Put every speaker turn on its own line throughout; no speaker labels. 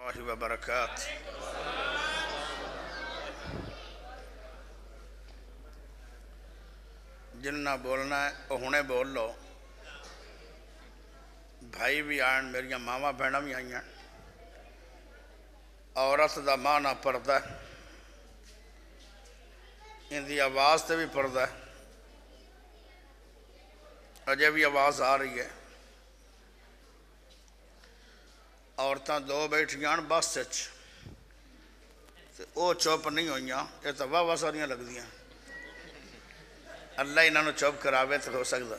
اللہ وبرکاتہ۔ جننا بولنا ہے وہ ہنے بول لو، بھائی بھی آئین، میری ماما بہناں بھی آئیں، عورت دا مانا پردہ ہے، ان دی آواز تے بھی پردہ ہے، اجے بھی آواز آ رہی ہے۔ عورتاں دو بیٹھیاں بس سچ او چپ نہیں ہوئیاں، یہ تو واہ ساریاں لگ دیاں، اللہ انہوں نے چپ کراوے تو ہو سکتا،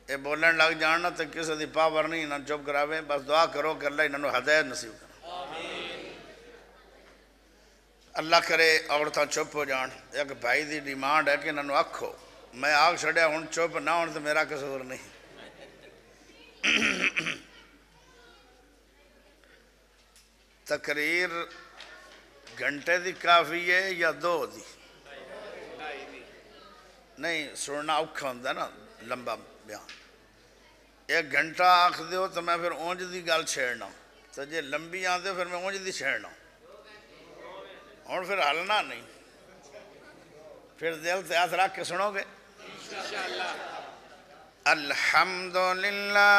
یہ بولن لگ جاننا تو کسی دی پاور نہیں انہوں نے چپ کراوے، بس دعا کرو کہ اللہ انہوں نے ہدایت نصیب کرے۔ اللہ کرے عورتاں چپ ہو جان۔ ایک بھائی دی ڈیمانڈ ہے کہ انہوں نے آکھو، میں آگ چھڑیا ہوں چپ نہ ہوں تو میرا قصور نہیں۔ تقریر گھنٹے دی کافی ہے یا دو دی؟ نہیں سننا اوکھا ہوندہ نا لمبا بیان، ایک گھنٹہ آکھ دیو تو میں پھر اونج دی گل چھیڑنا، تو جے لمبی آن دیو پھر میں اونج دی چھیڑنا، اور پھر حلنا نہیں، پھر دل سے ہاتھ رکھ کے سنو گے۔ الحمدللہ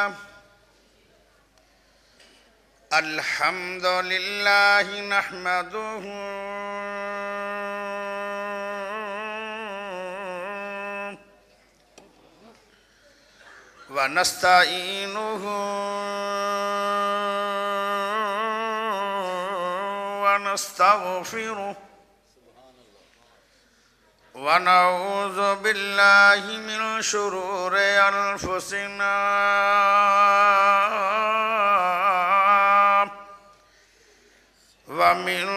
الحمدللہ نحمدہ ونستعینہ ونستغفرہ ونعوذ باللہ من شرور انفسنا ومن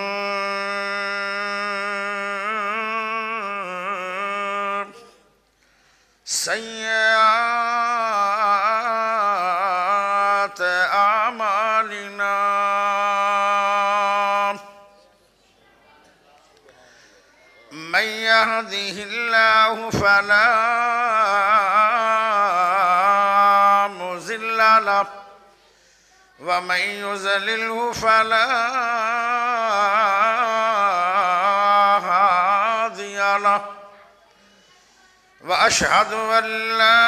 سیئات اعمالنا من يهده الله فلا مضل له ومن يضلله فلا هادي له وأشهد أن لا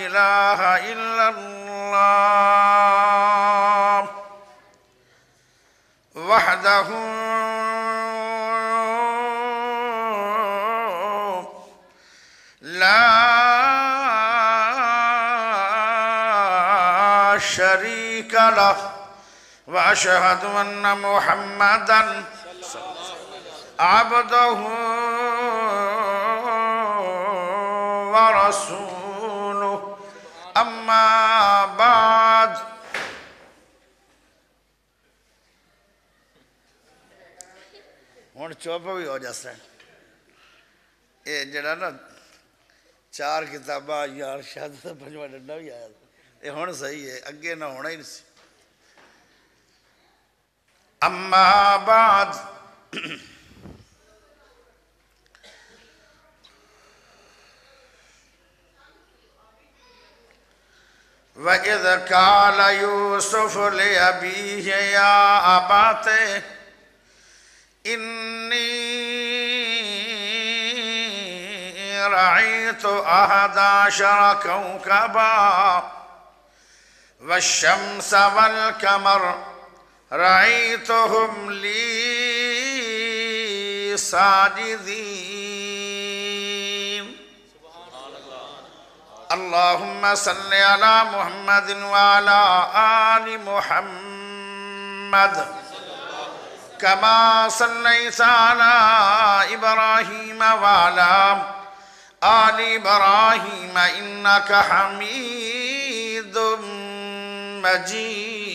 إله إلا الله وحده لا شريك له وأشهد أن محمدًا عبده ورسوله أما بعد ہون چوپ بھی ہو جاتا ہے یہ جڑا نا چار کتابہ یار شاید پنجواں ڈنڈا بھی آیا یہ ہون صحیح ہے اگے نہ ہونا ہی نہیں سی۔ اما بعد وَإِذْ قَالَ يُوسُفُ لِأَبِيهِ يَا أَبَتِ إِنِّي رَأَيْتُ 11 كَوْكَبًا وَالشَّمْسَ وَالْقَمَرَ رَأَيْتُهُمْ لِي سَاجِدِينَ اللهم صل على محمد وعلى آل محمد كما صليت على إبراهيم وعلى آل إبراهيم إنك حميد مجيد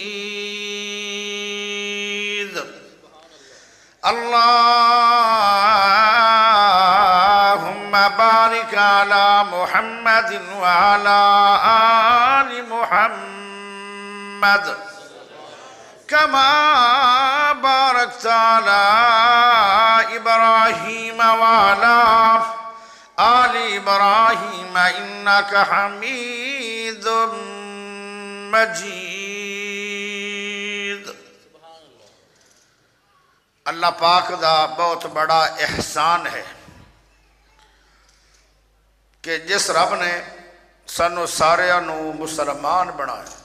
اللهم بارك على محمد وعلى آل محمد كما باركت على إبراهيم وعلى آل إبراهيم إنك حميد مجید۔ اللہ پاک دا بہت بڑا احسان ہے کہ جس رب نے سانو سارے نو مسلمان بنایا،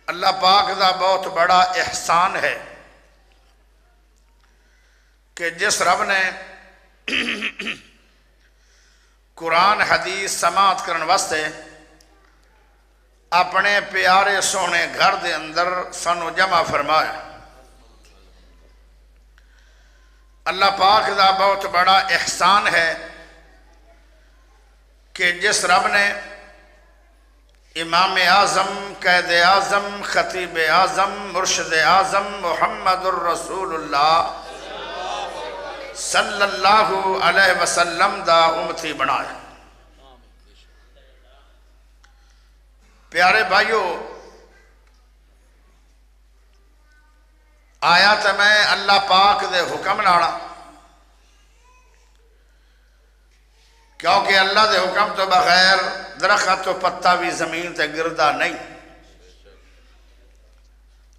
اللہ پاک دا بہت بڑا احسان ہے کہ جس رب نے قرآن حدیث سماعت کرن واسطے اپنے پیارے سونے گھر دے اندر سانو جمع فرمایا۔ اللہ پاک دا بہت بڑا احسان ہے کہ جس رب نے امام اعظم، قائد اعظم، خطیب اعظم، مرشد اعظم محمد الرسول اللہ صلی اللہ علیہ وسلم دا امتی بنایا۔ پیارے بھائیو، آیا تو میں اللہ پاک دے حکم نالا، کیونکہ اللہ دے حکم تو بغیر درخت تو پتہ بھی زمین تے گردا نہیں۔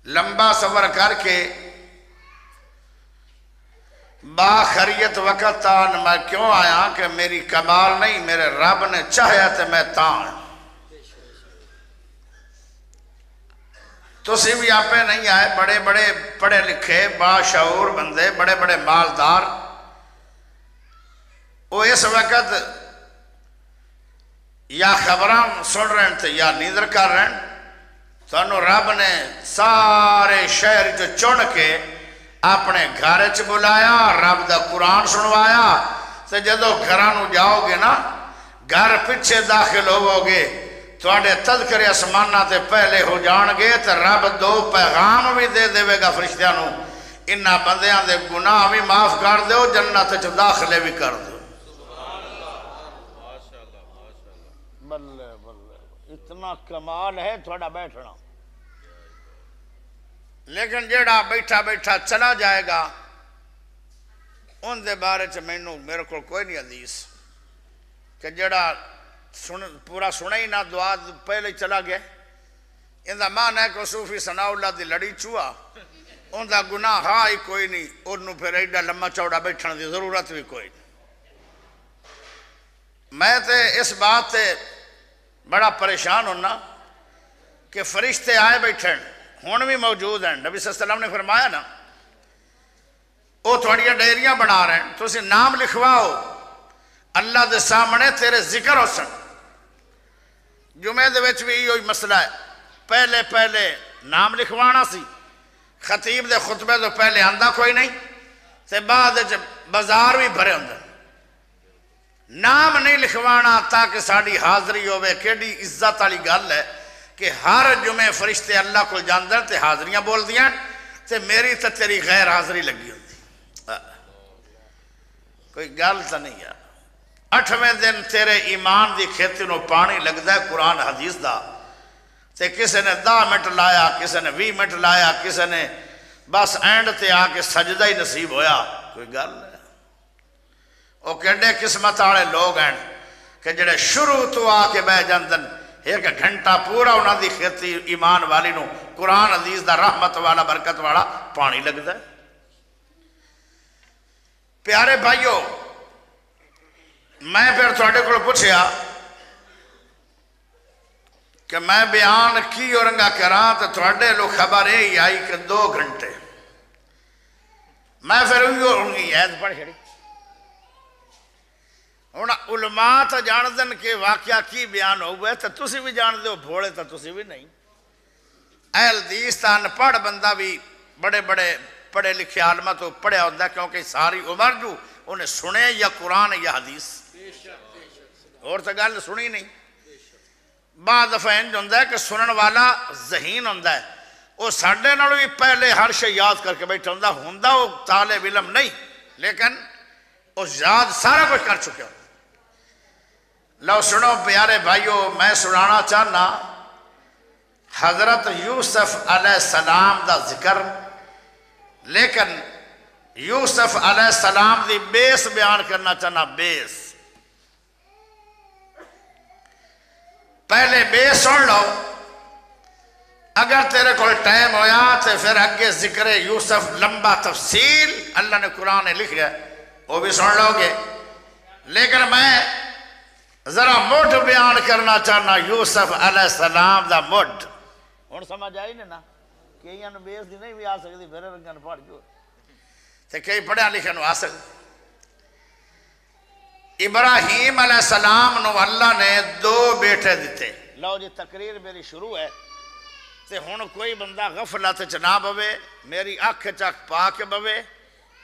لمبا سفر کر کے باخریت وقت آن میں کیوں آیا کہ میری کمال نہیں، میرے رب نے چاہیا تے میں تاں۔ تو سی بھی آپ نہیں آئے، بڑے بڑے پڑھے لکھے باشعور بندے، بڑے بڑے مالدار، وہ اس وقت یا خبراں سن رہے ہیں یا نیندر کر رہے ہیں۔ تو انہوں رب نے سارے شہر جو چن کے اپنے گھر چ بلایا، رب دا قرآن سنوایا۔ تو جدو گھرانو جاؤ گے نا، گھر پیچھے داخل ہوو گے، تواڈے تذکرے اسمانہ تے پہلے ہو جان گے، تو رب دو پیغام بھی دے دے گا فرشتیاں نو، انہاں بندیاں دے گناہ بھی معاف کر دیو، جنت چ داخلے بھی کر دیو۔ بلے بلے، اتنا کمال ہے تھوڑا بیٹھنا۔ لیکن جیڑا بیٹھا بیٹھا چلا جائے گا، ان دے بارے چ میرے کو کوئی نہیں حدیث کہ جیڑا پورا سنے ہی نہ دعا پہلے چلا گیا، ان دا مان ہے کہ صوفی ثناء اللہ دی لڑی چوہا، ان دا گناہ ہاں ہی کوئی نہیں، انہوں پھر ایڈا لمبا چوڑا بیٹھنے دی ضرورت بھی کوئی نہیں۔ میں تے اس بات تے بڑا پریشان ہونا کہ فرشتے آئے بیٹھے ہون بھی موجود ہیں۔ نبی صلی اللہ علیہ وسلم نے فرمایا نا، وہ تھوڑیاں ڈیریاں بنا رہے ہیں، تو اسے نام لکھواؤ، اللہ دے سامنے تیرے ذکر ہو سن۔ جمعے دے وچ بھی یہی مسئلہ ہے، پہلے نام لکھوانا سی، خطیب دے خطبے تو پہلے آندہ کوئی نہیں، تے بعد بازار بھی بھرے ہوندے، نام نہیں لکھوانا تاکہ ساڑی حاضری ہوئے۔ کیڑی عزت والی گل ہے کہ ہر جمعے فرشتے اللہ کو جاندر تے حاضریاں بول دیاں، تے میری تے تیری غیر حاضری لگی ہوتی، کوئی گل تو نہیں ہے۔ 8ویں دن تیرے ایمان دی کھیتی نو پانی لگتا ہے قرآن حدیث دا، تے کسے نے 10 منٹ لایا، کسے نے 20 منٹ لایا، کسے نے بس اینڈ تے آ کے سجدہ ہی نصیب ہویا، کوئی گل ہے۔ وہ کہنے قسمت والے لوگ ہیں کہ جڑے شروع تو آ کے بہ جاندن، 1 گھنٹہ پورا انہاں دی کھیتی ایمان والی نو قرآن حدیث دا رحمت والا برکت والا پانی لگتا ہے۔ پیارے بھائیو، میں پھر تھوڑے کو پوچھیا کہ میں بیان کی اورنگا کراں تو تھوڑے لوگ خبر ہی آئی کہ 2 گھنٹے، میں پھر ہوئی عید پڑھ چھڑی۔ علماء تو جان دن کہ واقعہ کی بیان ہوئے تو تسی بھی جان دے ہو، بھوڑے تو تسی بھی نہیں۔ اہل حدیث تا ان پڑھ بندہ بھی بڑے بڑے پڑھے لکھے عالمہ تو پڑھیا ہوتا ہے، کیونکہ ساری عمر جو انہیں سنے یا قرآن یا حدیث، اور تو گل سنی نہیں۔ بعض دفعہ انج ہوتا ہے کہ سنن والا ذہین ہوتا ہے، وہ ساڈے نالوں بھی پہلے ہر شے یاد کر کے بیٹھا ہوندا وہ طالب علم نہیں، لیکن وہ یاد سارا کچھ کر چکے ہو۔ لو سنو پیارے بھائیو، میں سنانا چاہنا حضرت یوسف علیہ السلام دا ذکر، لیکن یوسف علیہ السلام دی بیس بیان کرنا چاہنا۔ بیس پہلے بے سن لو، اگر تیرے کو ٹائم ہویا تو پھر اگے ذکر یوسف لمبا تفصیل اللہ نے قرآن لکھ گیا وہ بھی سن لو گے، لیکن میں ذرا مڈ بیان کرنا چاہنا یوسف علیہ السلام دا مڈ ہوں سمجھ آئی نا کئی بیس دی نہیں بھی آ سکتی پھر رنگن پڑھ جو تے کئی پڑھیا لکھن آ سکتی۔ ابراہیم علیہ السلام نو اللہ نے 2 بیٹے دیتے۔ لو جی تقریر میری شروع ہے تے ہن کوئی بندہ غفلت چ نہ بوے، میری اکھ چک پا کے بوے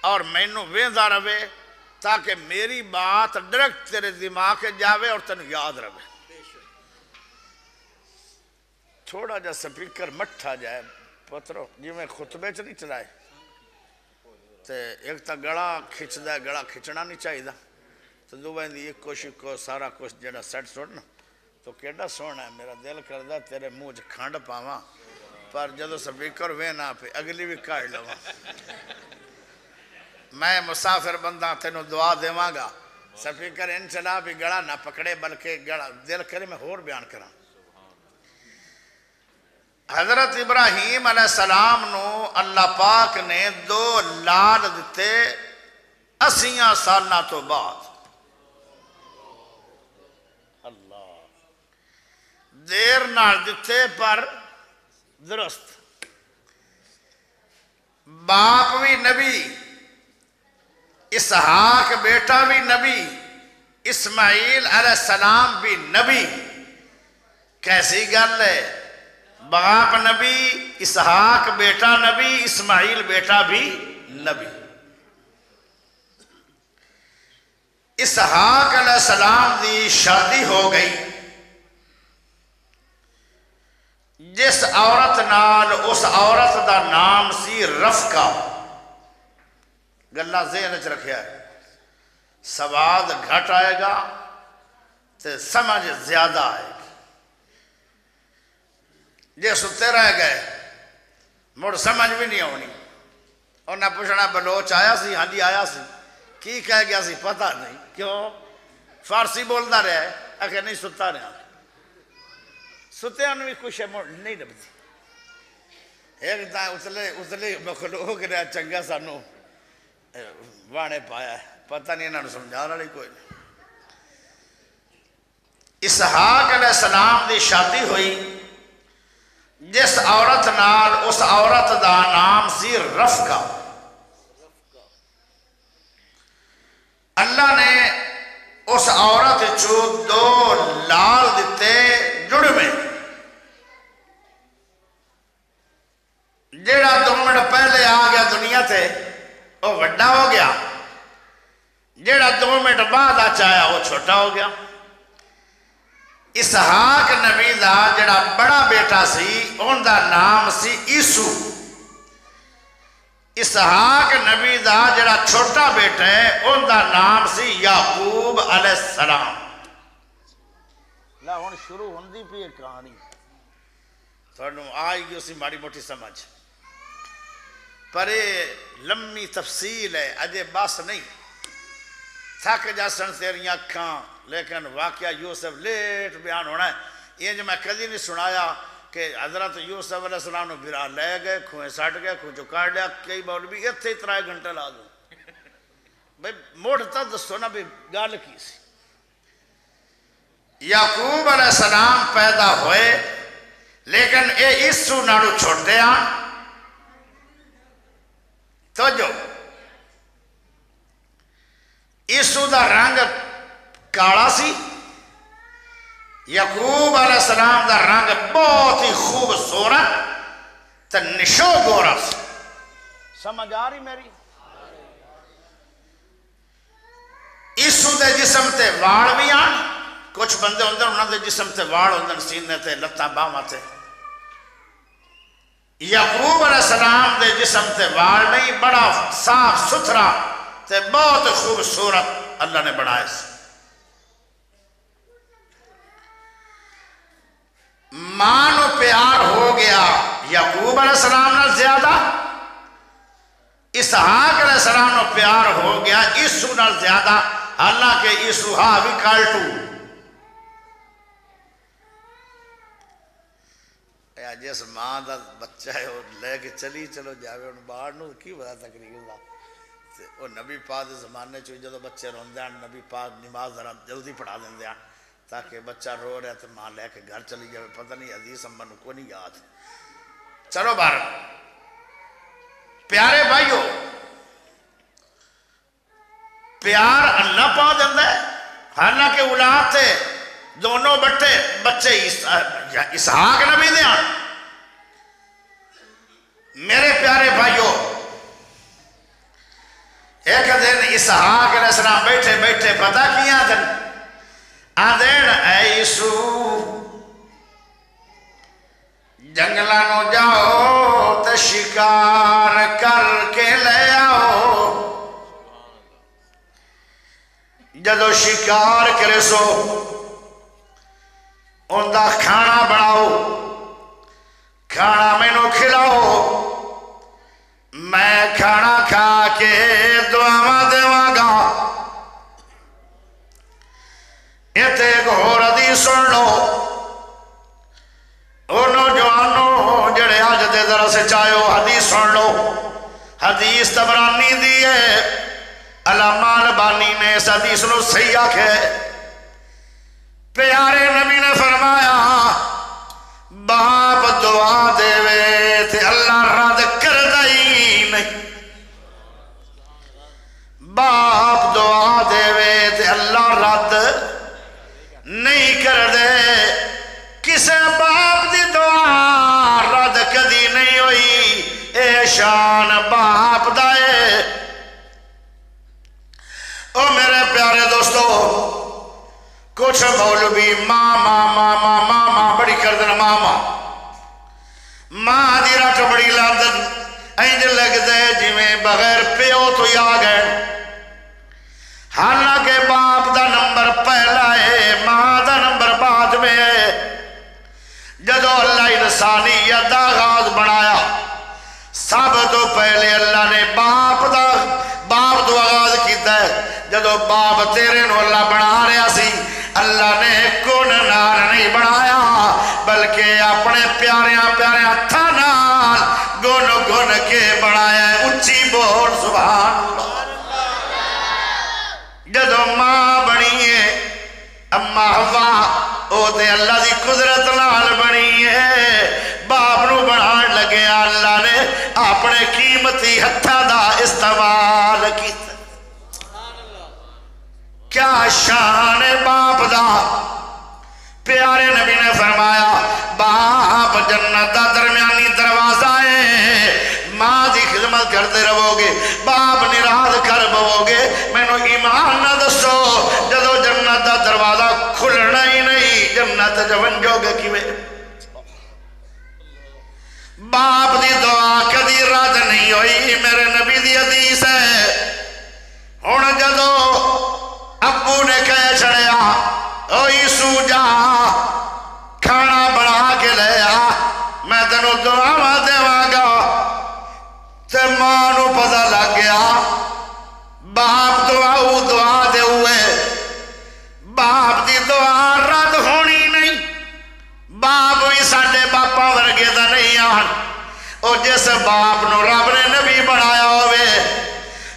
اور مینوں ویندا رہے تاکہ میری بات ڈائریکٹ تیرے دماغ جاوے اور تینوں یاد رہے۔ تھوڑا جا سپیکر مٹھا جائے پترو جی میں خطبے چ نہیں چلائے تے ایک تا گڑا کھچدا ہے، گڑا کھچنا نہیں چاہیے تو دوبیں دی ایک شکو سارا کچھ جڑا سیٹ سوڑنا تو کیڑا سونا ہے، میرا دل کردہ تیرے منہ چ کھانڈ پاواں پر جدو سپیکر وینا پہ اگلی بھی کاٹ لواں۔ میں مسافر بندہ تینوں دعا دیواں گا سپیکر ان چلا بھی گڑا نہ پکڑے بلکہ گڑا دل کرے میں اور بیان کراں۔ حضرت ابراہیم علیہ السلام نو اللہ پاک نے 2 لال دیتے 80 سالہ تو بعد۔ اللہ دیر نال دیتے پر درست، باپ بھی نبی، اسحاق بیٹا بھی نبی، اسماعیل علیہ السلام بھی نبی۔ کیسی گل ہے، باپ نبی، اسحاق بیٹا نبی، اسماعیل بیٹا بھی نبی۔ اسحاق علیہ السلام دی شادی ہو گئی جس عورت نال، اس عورت دا نام سی رفقہ۔ گلہ ذہن چ رکھیا ہے، سواد گھٹ آئے گا تے سمجھ زیادہ آئے گی۔ جے ستے رہ گئے مڑ سمجھ بھی نہیں ہونی، اور نہ پوچھنا بلوچ آیا سی، ہاں جی آیا سی، کی کہہ گیا سی پتہ نہیں، کیوں فارسی بولتا رہا ہے اگر نہیں ستا رہا، ستے انہوں بھی کچھ مڑ نہیں لبتی۔ ایک تا اتلے مخلوق رہا چنگا سانو وانے پایا ہے، پتہ نہیں انہوں نے سمجھا رہا کوئی نہیں۔ اسحاق علیہ السلام دی شادی ہوئی جس عورت نال، اس عورت دا نام سی رفقہ۔ اللہ نے اس عورت چو 2 لال دیتے جڑ میں، جیڑا 2 منٹ پہلے آ گیا دنیا تے وہ وڈا ہو گیا، جیڑا 2 منٹ بعد آچایا وہ چھوٹا ہو گیا۔ اسحاق نبی دا جڑا بڑا بیٹا سی ان دا نام سی عیسو۔ اسحاق نبی دا جڑا چھوٹا بیٹا ہے ان دا نام سی یعقوب علیہ السلام۔ ہن شروع ہوندی پئی ایک کہانی، تھانوں آئی گئی اسی ماڑی موٹی سمجھ، پر لمبی تفصیل ہے، اجے بس نہیں، تھک جاسن تیریاں اکھاں، لیکن واقعہ یوسف لیٹ بیان ہونا ہے۔ یہ جو میں کدی نہیں سنایا کہ حضرت یوسف علیہ السلام نے بھرا لے گئے، کھوئیں سٹ گئے، کھوئیں چکاڑ لیا، کئی مولوی اتھے 3 گھنٹے لا دوں بھئی موڑ تا دسو نا بھی گال کی سی۔ یعقوب علیہ السلام پیدا ہوئے لیکن اے عیسو ناڑو چھوٹے آن تو جو عیسو دا رنگ کالا سی، یعقوب علیہ السلام دا رنگ بہت ہی خوبصورت تے نشو گورا سی۔ سمجھ آ رہی میری؟ عیسو دے جسم تے وال بھی آن، کچھ بندے ہوندے انہوں دے جسم تے وال ہوندے سینے تے لتاں باواں تے، یعقوب علیہ السلام دے جسم تے وال نہیں، بڑا صاف ستھرا تے بہت خوبصورت اللہ نے بنائے سے۔ ماں نو پیار ہو گیا یعقوب علیہ السلام نے زیادہ، اسحاق علیہ السلام نو پیار ہو گیا عیسو نے زیادہ، حالانکہ عیسو ہاں بھی کالٹو، جس ماں دا بچہ ہے وہ لے کے چلی چلو جاوے ان باہر نو کی پتا تقریر دا وہ نبی پاک دے زمانے چ جدو بچے روندے ہیں نبی پاک نماز ذرا جلدی پڑھا دیندے ہیں تاکہ بچہ رو رہا تو ماں لے کے گھر چلی جائے پتہ نہیں حدیث امن کو نہیں یاد چلو باہر پیارے بھائیو پیار اللہ پا دیندے حالانکہ اولاد تھے دونوں بچے اسحاق نبی دے ہیں میرے پیارے بھائیو ایک دن اسحاق علیہ السلام بیٹھے بیٹھے پتہ کیا دن آدین ایسو جنگلانو جاؤ تو شکار کر کے لے آؤ جدو شکار کرے سو ان دا کھانا بناؤ کھانا میں نو کھلاؤ میں کھانا کھا کے دعا دیواں گا ایتے گھور دی سن لو او نوجوانوں جڑے آج دے ذرا سے چاہو حدیث سن لو حدیث تبرانی دی ہے علامہ البانی نے اس حدیث نو صحیح آکھے پیارے نبی نے فرمایا باپ دعا دے وے تے اللہ رد کر دائی نہیں باپ دعا دے وے تے اللہ رد نہیں کر دے کسے باپ دی دعا رد کدی نہیں ہوئی اے شان باپ دائے او میرے پیارے دوستو کچھ مولوی ماں بڑی کردن ماں دی رٹ بڑی لاندن اینج لگ دے جی میں بغیر پیو تو یا گئے حالانکہ باپ دا نمبر پہلا ہے ماں دا نمبر بعد میں ہے جدو اللہ انسانیت دا آغاز بنایا سب تو پہلے اللہ نے باپ تو آغاز کیتا ہے جدو باپ تیرے نو اللہ بنا رہا سی اللہ نے کون نال نہیں بنایا بلکہ اپنے پیاریاں تھا نال گن کے بنایا اچھی بول سبحان اللہ جدو ماں بنی ہے اما حوا او تے اللہ دی قدرت نال بنی ہے باپ نو بنان لگے اللہ نے اپنے قیمتی ہتھاں دا استعمال کیتا کیا شان باپ دا پیارے نبی نے فرمایا باپ جنت دا درمیانی دروازہ ہے ماں دی خدمت کرتے رہو گے باپ نراض کر بو گے میں نو ایمان نہ دسو جدو جنت دا دروازہ کھلنا ہی نہیں جنت جون جو گے کیویں باپ دی دعا کدی رد نہیں ہوئی میرے نبی دی حدیث ہے ہن جدو ابو نے کہہ چھڑیا او یسو جا کھانا بنا کے لے آ میں تینوں دعا دیواں گا تے ماں نو پتہ لگ گیا باپ دعا دے ہوئے باپ دی دعا رد ہونی نہیں باپ بھی ساڈے باپا ورگے دا نہیں آن او جس باپ نو رب نے نبی بنایا ہوئے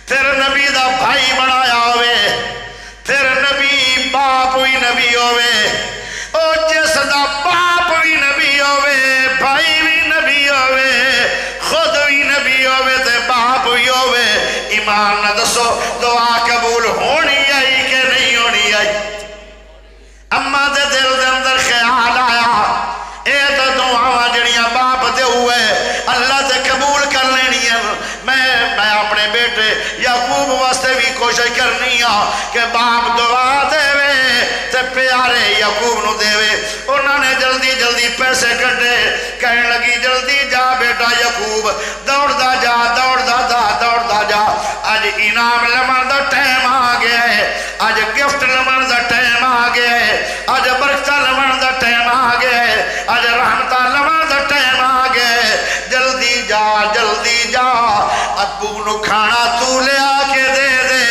پھر نبی دا بھائی بنایا ہوئے پھر نبی باپ بھی نبی ہوئے او جس دا باپ بھی نبی ہوئے بھائی بھی نبی ہوئے خود بھی نبی ہوئے تے باپ بھی ہوئے ایمان نہ دسو دعا قبول ہونی آئی کہ نہیں ہونی آئی اما دے دل دے اندر خیال آیا اے تو دعا جڑیاں باپ دے ہوئے اللہ تے قبول کر لینی ہے میں اپنے بیٹے یعقوب واسطے بھی کوشش کرنی کہ باپ دعا دے وے تے پیارے یعقوب نو دے وے انہوں نے جلدی جلدی پیسے کٹے کہنے لگی جلدی جا بیٹا یعقوب دوڑ دا جا آج انعام لمن دا ٹائم آ گیا ہے آج گفٹ لمن دا ٹائم آ گیا ہے آج برکتہ لمن دا ٹائم آ گیا ہے آج رحمتہ لمن دا ٹائم آ گیا ہے جلدی جا ابو نو کھانا تو لے آ کے دے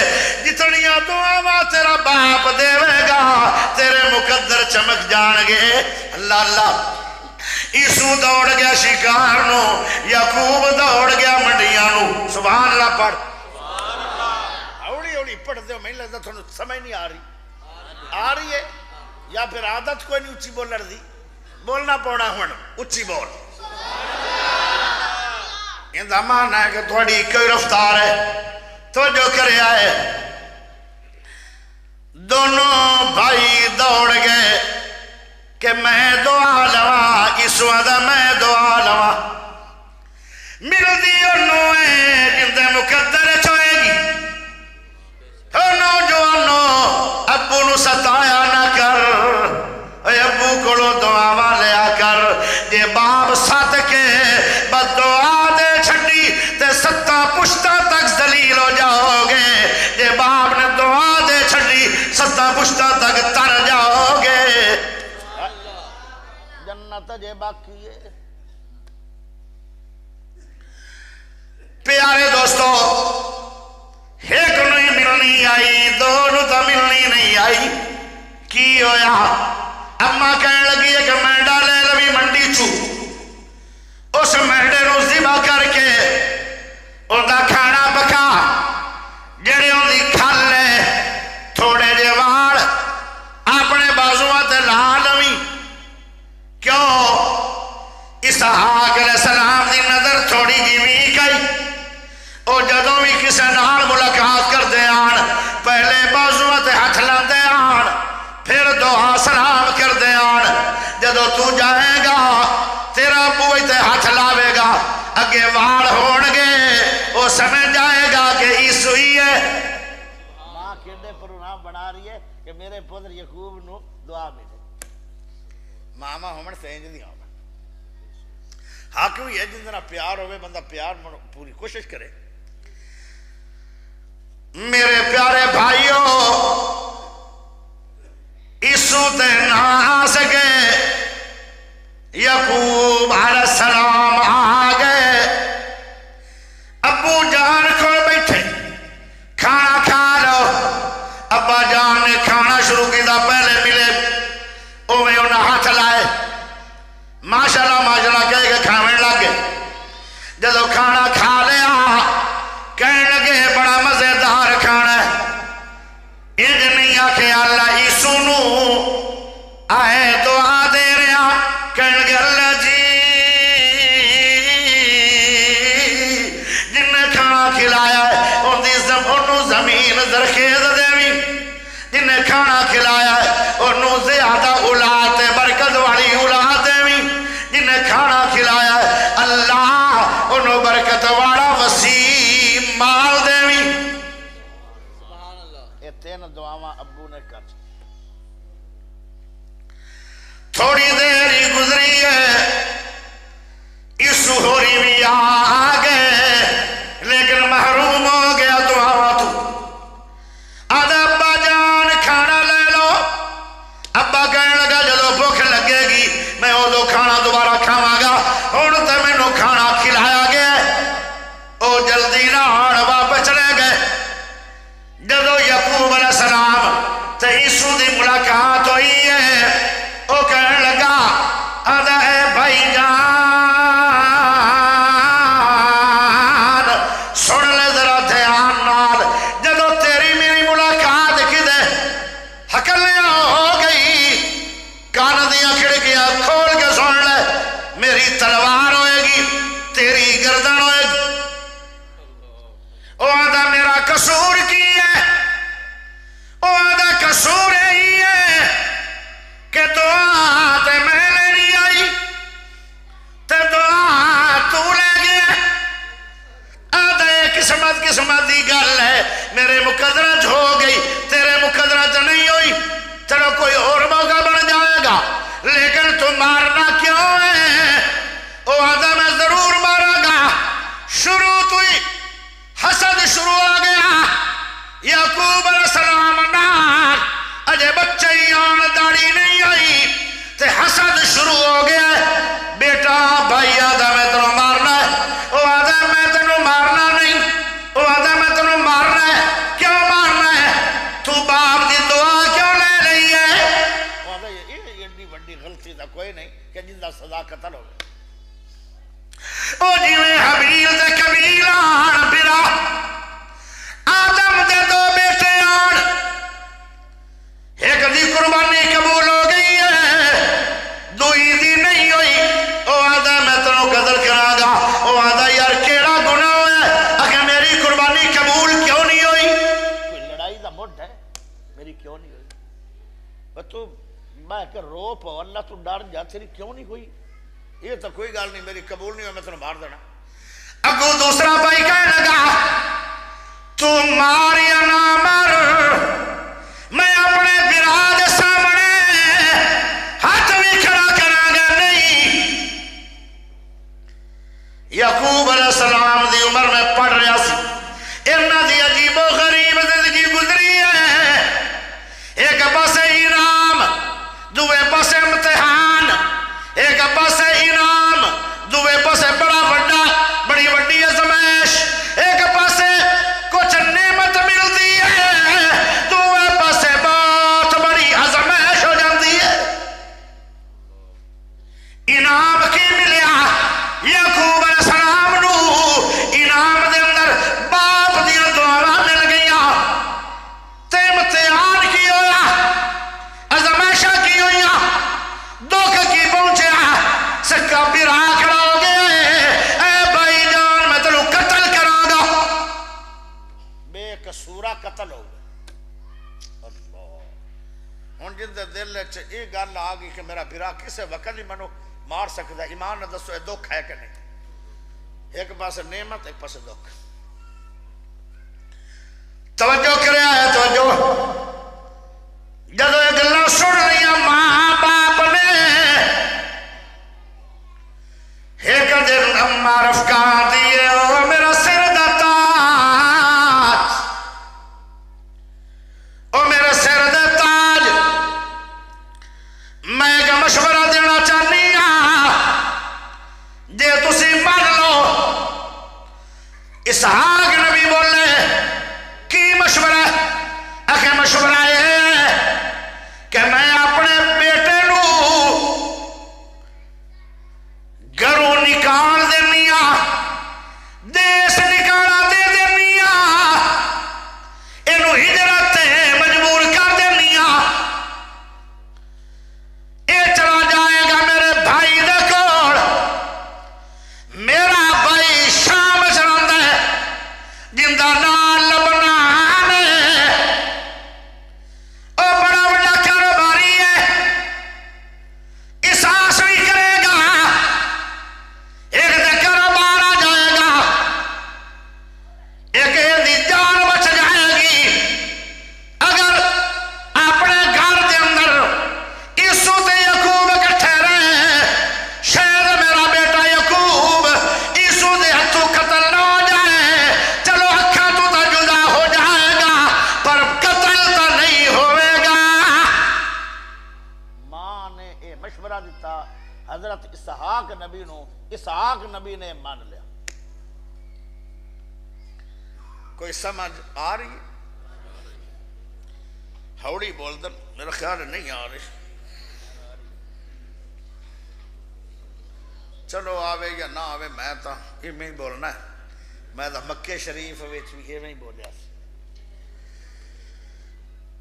جتنیاں دعاواں تیرا باپ دے گا تیرے مقدر چمک جان گے اللہ اللہ عیسو دوڑ گیا شکار نو، یعقوب دوڑ گیا منڈیاں نو. سبحان اللہ پڑھ. اوڑی اوڑی پڑھ دے ہو، میں لگتا تھوڑا سمجھ نہیں آ رہی ہے یا پھر عادت کوئی نہیں اچھی بولر دی. بولنا پونا ہون اچھی بول. یہ دامان ہے کہ تھوڑی کوئی رفتار ہے تو جو کرے آئے. دونوں بھائی دوڑ گئے کہ میں دعا لوا، اس وعدہ میں دعا لوا. مل دی انہوں ہے جندے مقدر چوئے گی. نوجوانوں ابو نو ستایا نہ کر، اے ابو کولو دعا لیا کر. جے باپ سات کے بد دعا دے چھڑی تے ستاں پشتہ تک ذلیل ہو جاؤ گے. جے باپ نے دعا دے چھڑی ستاں پشتہ تک تر جاؤ گے. جنت جے باقی ہے. پیارے دوستو، ایک نہیں ملنی آئی، دونوں تو ملنی نہیں آئی. کی ہویا؟ اماں کہنے لگی ہے کہ مینڈا لے لوی منڈی چو، اس مینڈے نو ذبح کر کے ان دا کھانا پکا، جڑے ان دی کھل لے تھوڑے جے وار اپنے بازوਆਂ تے لا لوی. کیوں؟ اسحاق علیہ السلام دی نظر تھوڑی جی ویک آئی. اور جدوں بھی کسی نال ملاقات کر دے آن، پہلے بازوਆਂ تے ہاتھ لاندے آن، پھر دعا سلام کر دے آن. جدوں تو جائے گا تیرا ابو تے ہاتھ لاوے گا، اگے وال ہون گے، وہ سمجھ جائے گا کہ عیسو ہی ہے. ماں کیڑے پروگرام بنا رہی ہے کہ میرے پتر یعقوب نو دعا ملے. ماما ہومن سینج نہیں آوے. حق بھی ہے جن طرح پیار ہوئے بندہ پیار پوری کوشش کرے. میرے پیارے بھائیوں، عیسو تے نہ آ سکے، یعقوب علیہ السلام آ گئے. ابو جان کھول بیٹھے، کھانا کھا لو. ابا جان نے کھانا شروع کیا، پہلے ملے اوے انہیں ہاتھ لائے، ماشاءاللہ ماشاءاللہ کہے کہ کھانے لگے. جدو کھانا کھا لیا کہنے لگے بڑا مزیدار کھانا ہے. انج نہیں آکھے اللہ عیسو نو آئے دعا دے رہا. کہنے لگے اللہ جی جن نے کھانا کھلایا ہے انہوں زمین زرخیز دیوی. جن نے کھانا کھلایا ہے انہوں زیادہ اولاد برکت والی اولاد دیوی. جن نے کھانا کھلایا ہے اللہ انہوں برکت والا وسیع مال دیوی. یہ تین دعاواں ابو نے کر. تھوڑی دیر ہی گزری ہے، عیسو ہوری بھی آ گئے، لیکن محروم ہو گیا دعاواں تو. آدھا ابا جان کھانا لے لو. ابا کہنے لگا جدو بھوک لگے گی میں ادو کھانا دوبارہ کھاواں گا، ہن تے مینوں کھانا کھلایا گیا. او جلدی نال واپس چلے گئے. جدو یعقوب علیہ السلام تے عیسو دی ملاقات ہوئی ہے، او کہنے لگا آدھا اے بھائی جان سن لے ذرا دھیان نال. جدو تیری میری ملاقات کدے ہکلیاں ہو گئی، کان دیاں کھڑکیاں کھول کے سن لے. میری تلوار ہوئے گی، تیری گردن ہوئے گی. او آدھا میرا قصور کی ہے؟ او آدھا قصور ہی ہے کہ دعا تے میں لے نہیں آئی تے دعا تو لے گیا. آدھا یہ قسمت دی گل ہے، میرے مقدرت ہو گئی، تیرے مقدرت نہیں ہوئی. چلو کوئی اور موقع بن جائے گا، لیکن تو مارنا کیوں ہے؟ او آدھا میں ضرور مارا گا. شروع تو ہی حسد شروع ہو گیا. یعقوب علیہ السلام نال اجے بچے ہی آن داڑھی نہیں آئی تے حسد شروع ہو گیا. بیٹا بھائی آدھا میں تنوں مارنا ہے. او آدھا میں تنوں مارنا نہیں. او آدھا میں تنوں مارنا ہے. کیوں مارنا ہے؟ تو باپ دی دعا کیوں لے رہی ہے؟ او آدھا یہ ایڈی بڑی غلطی تھا کوئی نہیں. کہ جن دا سزا قتل ہو گئے
او جیویں حبیل دے قبیل آن برا آدم دے دو بیٹے آن ایک دی قربانی قبول ہو گئی ہے دوئی دی نہیں ہوئی او آدھا میں تنوں قدر کرا گا او آدھا یار کیڑا گناہ ہے اگر میری قربانی قبول کیوں نہیں ہوئی
کوئی لڑائی دا مڈ ہے میری کیوں نہیں ہوئی پر تو میں کہ رو پو اللہ تو ڈر جا تیری کیوں نہیں ہوئی یہ تو کوئی گال نہیں میری قبول نہیں ہوئی میں تنوں مار دینا
اگو دوسرا بھائی کہنے لگا تو مار یا نہ مر میں اپنے براد سامنے ہاتھ بھی کھڑا کرا گا نہیں یعقوب علیہ السلام دی عمر میں پڑھ رہا سی انہاں دی عجیب و غریب زندگی گزری ہے ایک پاس انعام دوے پاس امتحان ایک پاس انعام دوے پاس بڑی وڈی ازمائش ایک پاس کچھ نعمت ملتی ہے دوے پاس بہت بڑی ازمائش ہو جاتی ہے انعام کی ملیا یعقوب علیہ السلام نو انعام دے اندر باپ دیا دعاواں مل گئیاں تے امتحان کی ہویا ازمائشاں کی ہویا دکھ کی پہنچیا سکا برا کھڑا ہو گیا اے بھائی جان میں تنوں قتل کراں گا
بے قصورا قتل ہو گئے اللہ ہن جن دے دل وچ یہ گل آ گئی کہ میرا برا کسے وقت نہیں منو مار سکتا ایمان نہ دسو یہ دکھ ہے کہ نہیں ایک پاس نعمت ایک پاس دکھ
توجہ کریا ہے توجہ جدو یہ گلاں سن لیا ماں باپ نے ایک دن اما رفقا دیے او میرا سر دا تاج او میرا سر دا تاج میں ایک مشورہ دینا چاہنی ہاں جے تسی مان لو اسحاق نبی بولے کی مشورہ اکھے مشورہ ہے کہ میں اپنے بیٹے نو گھروں نکال دینیا دیس نکالا دے دینیا اینو ہجرت مجبور کر دینیا اے چلا جائے گا میرے بھائی دے کول میرا بھائی شام چلاندہ ہے جن دا نام لبنان ہے او بڑا بڑا کاروباری ہے احساس نہیں کرے گا ایک دے کاروبار آ جائے گا ایک دی جان بچ جائے گی اگر اپنے گھر دے اندر عیسو تے یعقوب کٹھے رہے شاید میرا بیٹا یعقوب عیسو دے ہتھوں قتل نہ ہو جائے چلو اکھاں تو تا جدا ہو جائے گا پر قتل تا نہیں ہوئے گا
ماں نے یہ مشورہ دیتا حضرت اسحاق نبی نو اسحاق نبی نے مان لیا کوئی سمجھ آ رہی ہے ہوڑی بول دن میرا خیال ہے نہیں آ رہی چلو آوے یا نہ آوے میں تا یہ میں ہی بولنا ہے میں تا مکہ شریف ویچ بھی یہ میں ہی بولیا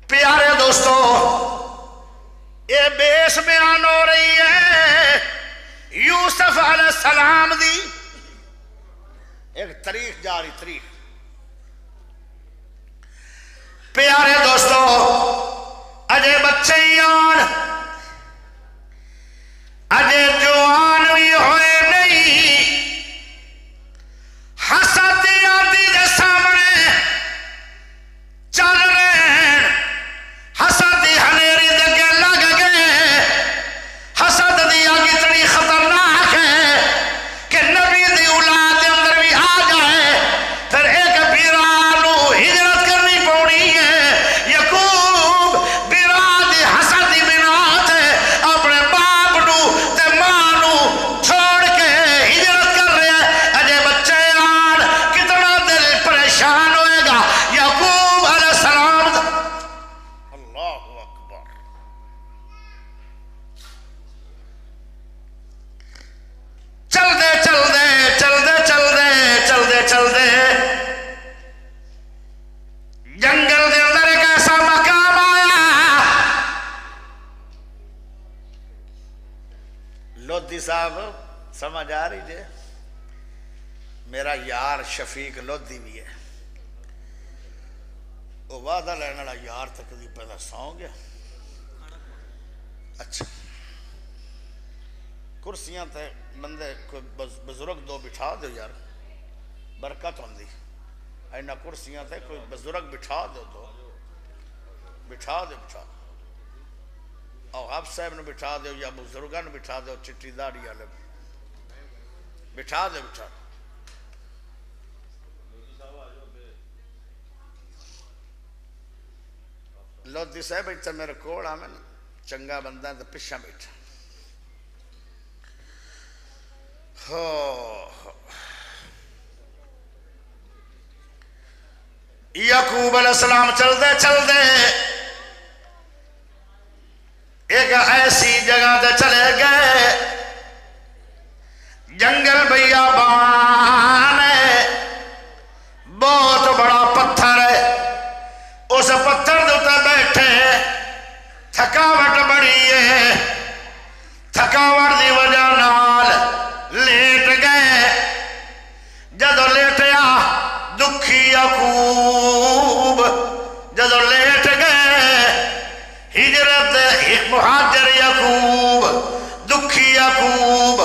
پیارے دوستو یہ بیس بیان ہو رہی ہے یوسف علیہ السلام دی
ایک تاریخ جاری تاریخ
پیارے دوستو اجے بچے ہی آن اجے جوان بھی ہوئے نہیں حسد آدھی دے سامنے چل رہے حسد دی ہنیری دے کے لگ گئے حسد دی آگی اتنی خطرناک ہے کہ نبی دی اولاد دے اندر بھی آ جائے پھر ایک بیرانو ہجرت کرنی پڑی ہے یعقوب بیران دی حسد دی بنا
لودھی صاحب سمجھ آ رہی جے؟ میرا یار شفیق لودھی بھی ہے، وہ وعدہ لینے والا یار تک دی پہلا سو گیا۔ اچھا کرسیاں تے بندے کوئی بزرگ دو بٹھا دو یار، برکت ہوندی۔ اینا کرسیاں تے کوئی بزرگ بٹھا دو، بٹھا دو اور آپ صاحب نے بٹھا دو یا بزرگاں نے بٹھا دو، چٹی داڑھی والے بٹھا دو۔ لودھی صاحب اتنا میرے کوڑ آ میں چنگا بندہ ہے تو پچھا بیٹھا۔
یعقوب علیہ السلام چل دے ایک ایسی جگہ تے چلے گئے، جنگل بیابان ہے، بہت بڑا پتھر ہے، اس پتھر دے بیٹھے، تھکاوٹ بڑی ہے، تھکاوٹ دی وجہ نال لیٹ گئے۔ جدو لیٹیا دکھی یعقوب، جدو لیٹ گئے ہجرت مہاجر یعقوب، دکھی یعقوب،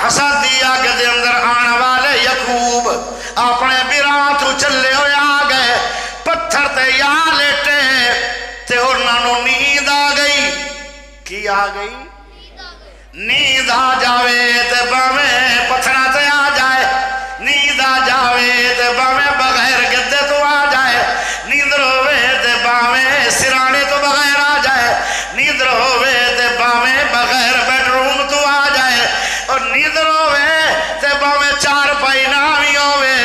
حسدی آگ دے اندر آن والے یعقوب اپنے بیراں تو چلے ہوئے آ گئے، پتھر تے یا لیٹے تے انہوں نیند آ گئی۔ کی آ گئی؟ نیند آ جاوے تے باویں پتھراں تے آ جائے، نیند آ جاوے تے باویں بغیر گدے تو آ جائے، نیند روے تے باویں سرانے تو بغیر آ جائے، نیند روے تے باویں بغیر بیڈ روم تو آ جائے، اور نیند روے تے باویں چار پائی نہ بھی ہوئے،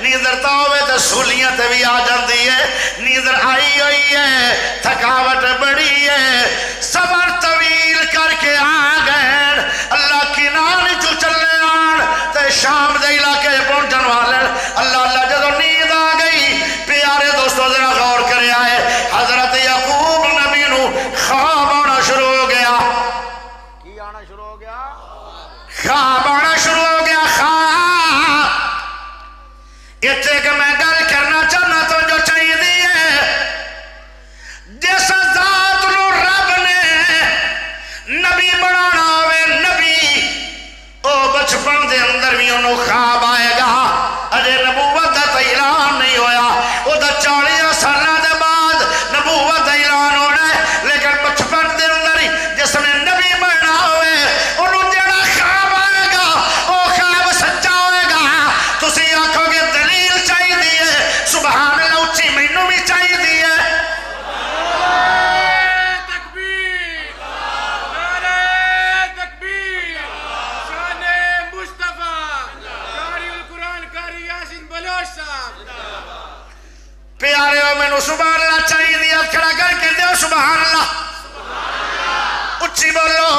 نیندر تو ہوئے تے سولیاں تے بھی آ جاندی ہے۔ نیندر آئی ہوئی ہے، تھکاوٹ بڑی ہے، صبر طویل کر کے آ گئے، اللہ کی نانی جو چلے آن تے شام دے علاقے پہنچن والے اللہ جدو نیند آ گئی۔ پیارے دوستو ذرا غور کرے آئے، حضرت یعقوب نبی نو خواب آنا شروع ہو گیا۔ کی آنا شروع ہو گیا؟ خواب آنا شروع ہو گیا۔ خواب اتنے کہ میں گل کرنا چاہنا تو جو چاہیے ہے، جس ذات نو رب نے نبی بنانا ہوئے، نبی او بچپن دے اندر بھی انہوں خواب آئے گا، اجے نبوت دا اعلان نہیں ہویا، او دا 40 سالہ دے بعد نبوت دا اعلان ہونا ہے، لیکن بچپن دے اندر ہی جس نے نبی بننا ہوئے انہوں جڑا خواب آئے گا او خواب سچا ہوئے گا۔ تسی آکھو گے دلیل چاہی دیئے، سبحان اللہ اچھی مینوں بھی چاہی دیئے۔ پیارے ہو میں نو سبحان اللہ چاہی دیا، کھڑا کر کے دیو سبحان اللہ، اچھی بولو۔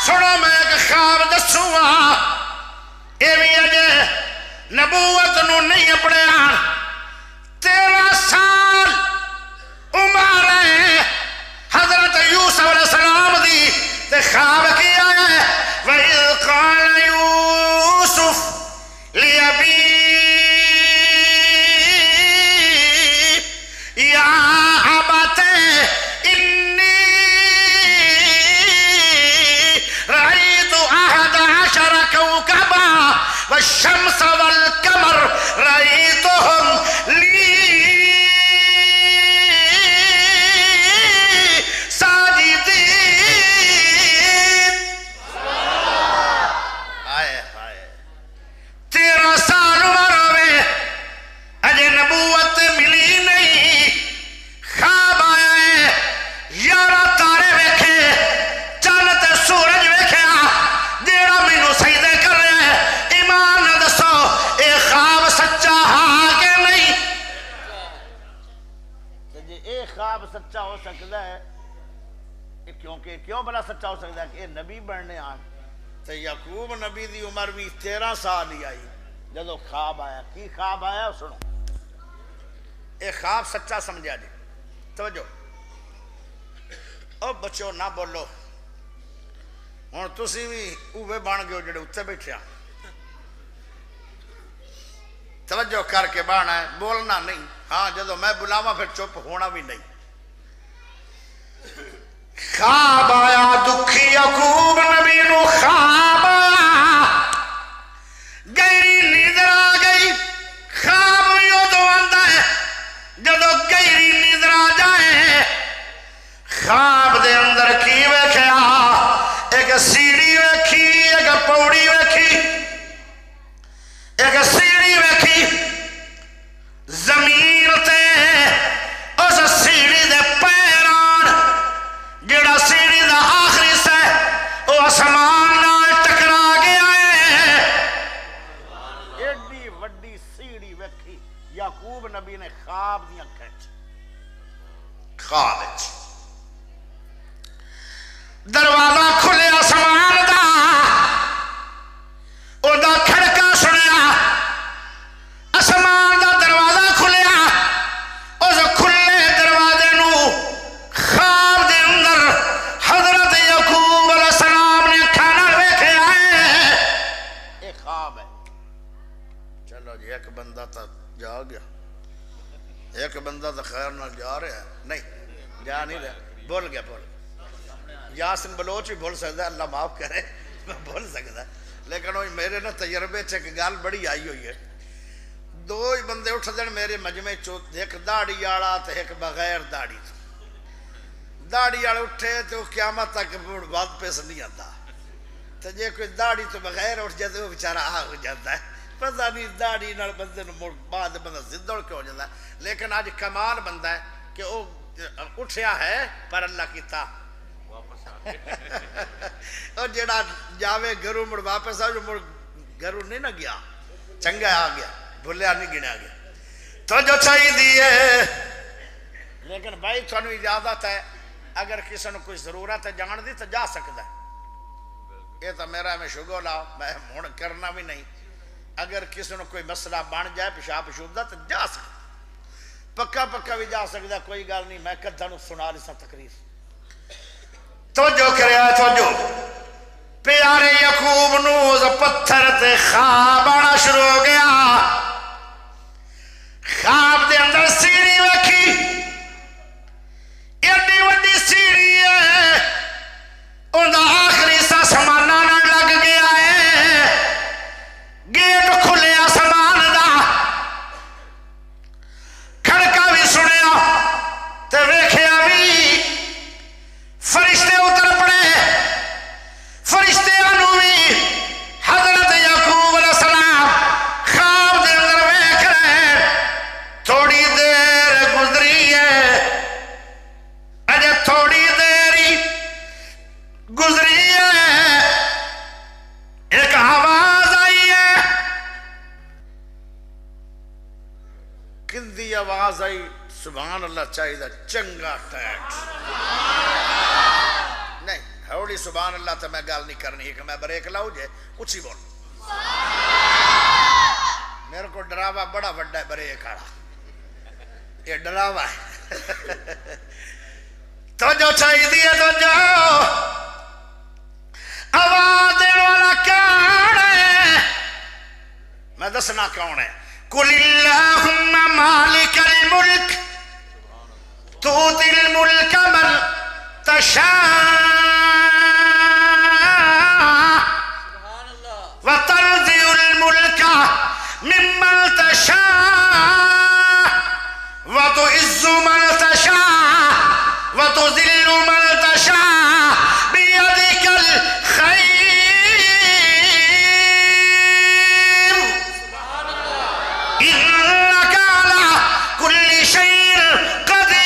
سنو میں ایک خواب دسوں گا، اے بھی اجے نبوت نو نہیں اپنے آن، 13 سال عمر ہے حضرت یوسف علیہ السلام دی، تے خواب کیا ہے وَإِذْ قَالَ يُوسُفُ لِأَبِيهِ یا ابت انی رأیت 11 کوکبا والشمس والقمر رأیتهم لی ساجدین۔ آئے 13 سال عمر ہوئے، اجے نبوت ملی نہیں، خواب آیا ہے 11 تارے ویکھے، چند تے سورج ویکھیا، جیڑا مینوں سجدے کر رہے ہیں، ایمان نہ دسو اے خواب سچا ہاں کہ نہیں؟
جی اے خواب سچا ہو سکتا ہے، کیونکہ کیوں بلا سچا ہو سکتا ہے کہ اے نبی بننے آن، تو یعقوب نبی دی عمر بھی 13 سال ہی آئی جدو خواب آیا۔ کی خواب آیا سنو، اے خواب سچا سمجھا جی، توجہ۔ او بچو نہ بولو، ہوں تسی بھی اوے بن گئے جڑے اتنے بیٹھے توجہ کر کے بہنا ہے بولنا نہیں ہاں جدو میں بلاواں پھر چپ ہونا بھی نہیں
خواب آیا دکھی یعقوب نبی نو خواب آیا گہری نیندر آ گئی خواب بھی ادو آندا ہے جدو گہری نیندر آ جائے خواب دے اندر کی ویکھیا ایک سیڑھی ویکھی ایک پوڑی ویکھی ایک سیڑھی ویکھی زمین تے اس سیڑھی دے پیران جڑا سیڑھی دا آخری حصہ ہے وہ آسمان نال ٹکرا گیا ہے
ایڈی وڈی سیڑھی ویکھی یعقوب نبی نے خواب دیاں کھچ
خواب دروازہ کھلے آسمان دا او دا کھڑکا سنیا آسمان دا دروازہ کھلیا اس کھلے دروازے نو خواب دے اندر حضرت یعقوب علیہ السلام نے کھانا ویکھے آئے
ایک خواب ہے چلو جی ایک بندہ تا جا گیا ایک بندہ تا خیر نہ جا رہا ہے نہیں جا نہیں رہا بول گیا یاسن بلوچ بھی بول سکتا ہے اللہ معاف کرے میں بول سکتا ہے لیکن وہ میرے نا تجربے ایک گل بڑی آئی ہوئی ہے دو ہی بندے اٹھ دین میرے مجمع چو ایک داڑھی والا تے ایک بغیر داڑھی داڑھی والے اٹھے تو قیامت تک بات پیس نہیں آتا تو جے کوئی داڑھی تو بغیر اٹھ جائے تو وہ بیچارہ آ ہو جاتا ہے پتہ نہیں داڑھی نال بندے نو بعد بندہ زندہ کے ہو جاتا ہے لیکن آج کمال بندہ ہے کہ وہ اٹھیا ہے پر اللہ کی تا اور جڑا جاوے گھروں مڑ واپس آ جو مڑ گھروں نہیں نہ گیا چنگا آ گیا بھولیا نہیں گنیا گیا
تو جو چاہی دیئے
لیکن بھائی تھانو اجازت ہے اگر کسی نے کوئی ضرورت ہے جان دی تو جا سکتا ہے یہ تو میرا میں شگولا میں ہون کرنا بھی نہیں اگر کسی نے کوئی مسئلہ بن جائے پیشاب پیشوب تو جا سکتا پکا پکا بھی جا سکتا کوئی گل نہیں میں کدھا نو سنا لی سا تقریر
توجہ کریا توجہ پیارے یعقوب نو پتھر تے خواب آنا شروع ہو گیا خواب دے اندر سیڑھی وکھی ایڈی وڈی سیڑھی ہے اندر آخری سا سمانا نہ لگ گیا ہے گیٹ کھلیا سمان دا کھڑکا بھی سنیا تے ویکھیا بھی فرشتے اتر پڑے فرشتے انوی حضرت یعقوب علیہ السلام خواب دے اندر ویکھ رہے تھوڑی دیر گزری ہے اجے تھوڑی دیر گزری ہے ایک آواز آئی ہے
کندی آواز آئی سبحان اللہ چاہیے دا چنگا ٹیکس نہیں ہوڑی سبحان اللہ تو میں گال نہیں کرنی ہے کہ میں بریک لاؤ جے اچھی بول میرے کو ڈراوا بڑا بڑا ہے بریک آڑا یہ ڈراوا ہے
تو جو چاہی دیئے تو جو آواز دین والا کون ہے
میں دسنا کون ہے
قل اللہم مالک الملک توتی الملک من تشاء وتنزع الملک ممن تشاء وتعز من تشاء وتذل من تشاء بيدك الخير إنك على كل شيء قدير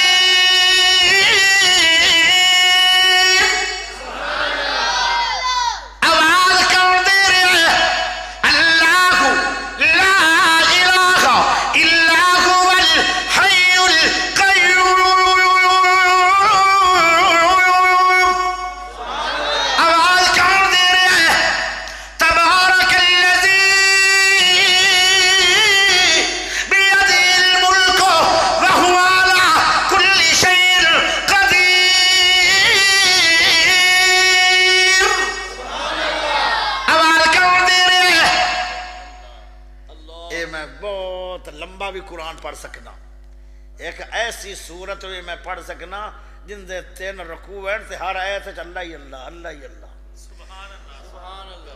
بہت لمبا بھی قرآن پڑھ سکنا ایک ایسی صورت بھی میں پڑھ سکنا جن دے 3 رکوع ہیں تے ہر آیت وچ اللہ ہی اللہ اللہ ہی اللہ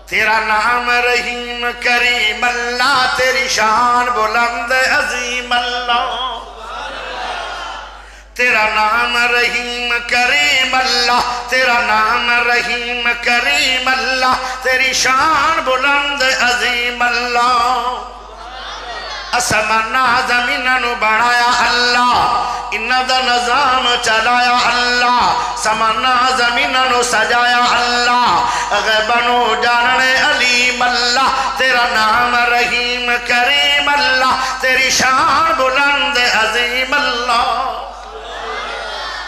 تیرا نام رحیم کریم اللہ تیری شان بلند عظیم اللہ تیرا نام رحیم کریم اللہ تیرا نام رحیم کریم اللہ تیری شان بلند عظیم اللہ اسمانہ زمینہ بڑھایا اللہ انہ دا نظام چلایا اللہ سمانہ زمینہ سجایا اللہ غیبنو جاننے علیم اللہ تیرا نام رحیم کریم اللہ تیری شان بلند عظیم اللہ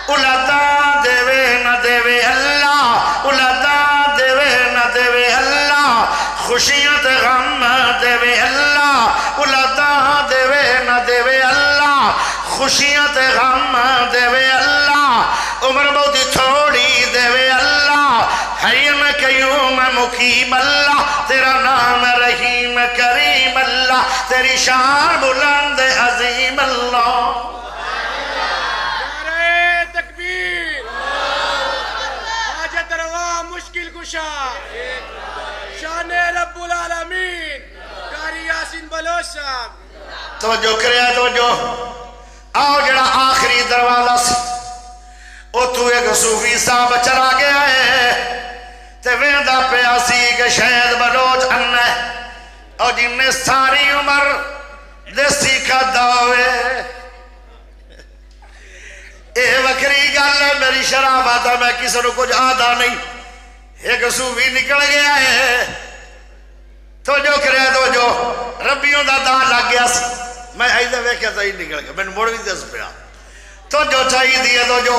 اولاداں دیوے نہ دیوے اللہ اولاداں دیوے نہ دیوے اللہ خوشیاں تے غم دیوے اللہ اولاداں دیوے نہ دیوے اللہ خوشیاں تے غم دیوے اللہ عمر بہت تھوڑی دیوے اللہ حی میں قیوم مقیم اللہ تیرا نام رحیم کریم اللہ تیری شان بلند عظیم اللہ
مشکل کشا شان رب العالمین قاری یاسین بلوچ صاحب
توجہ کریا توجہ آؤ جڑا آخری دروازہ سی او تو ایک صوفی صاحب چلا گیا ہے تے ویندہ پیاسی کہ شہد بلوچ انہ اور جن نے ساری عمر دیسی کا دعوے اے وکری گل ہے میری شرافت ہے میں کسی نے کچھ آدھا نہیں ایک صوفی نکل گیا ہے تو جو کرے تو جو ربیوں دا دا لگ گیا سی میں ایدہ ویکھیا تا ہی نکل گیا میں نے موڑ بھی دس پیا تو جو چاہی دیئے تو جو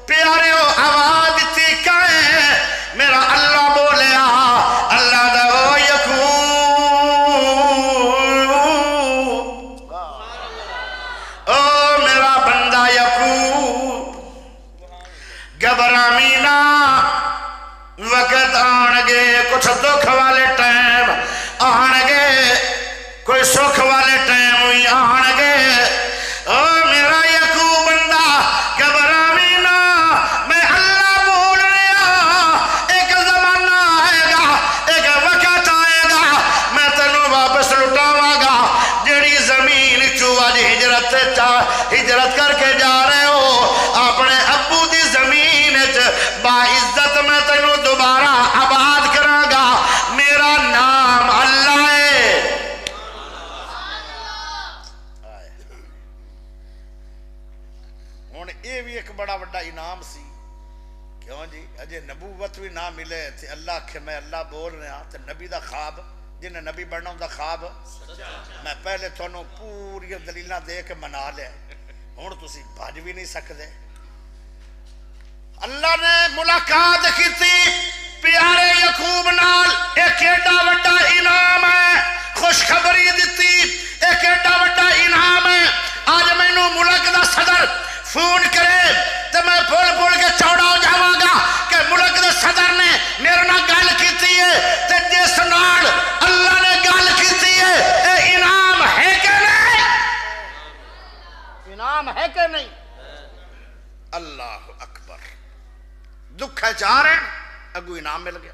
پیارے ہو آواز تی کائیں میرا اللہ بولیا اللہ دا ہو یکون او میرا بندہ یکون گبرامینا وقت آنگے کچھ دکھ والے ٹائم آنگے کوئی سکھ والے ٹائم ہوئی آنگے او میرا یکو بندہ گھبراوینا میں اللہ بول رہا ایک زمانہ آئے گا ایک وقت آئے گا میں تینوں واپس لٹاواں گا جڑی زمین چوہ ہجرت کر کے جا رہے ہو اپنے ابو دی زمین باعزت میں تینوں دوبارہ آباد کراں گا میرا نام اللہ ہے
ہن اے بھی ایک بڑا بڑا انعام سی کیوں جی اجے نبوت بھی نہ ملے تے اللہ کہ میں اللہ بول رہا تے نبی دا خواب جنہیں نبی بڑھنا ہوں دا خواب میں پہلے تھانوں پوری دلیلہ دے کے منا لے ہن تسی بھاج بھی نہیں سکتے اللہ نے ملاقات کی تھی پیارے یعقوب نال ایک ایڈا وڈا انعام ہے خوشخبری دیتی ایک ایڈا وڈا انعام ہے آج میں نو ملک دا صدر فون کرے تو میں پھول کے چوڑا ہو جاواں گا کہ ملک دا صدر نے میرے نہ گل کیتی ہے تے جس نال اللہ نے گل کیتی ہے اے انعام ہے کہ نہیں انعام ہے کہ نہیں اللہ اکبر دکھ ہے چاہ رہے ہیں اگو انعام مل گیا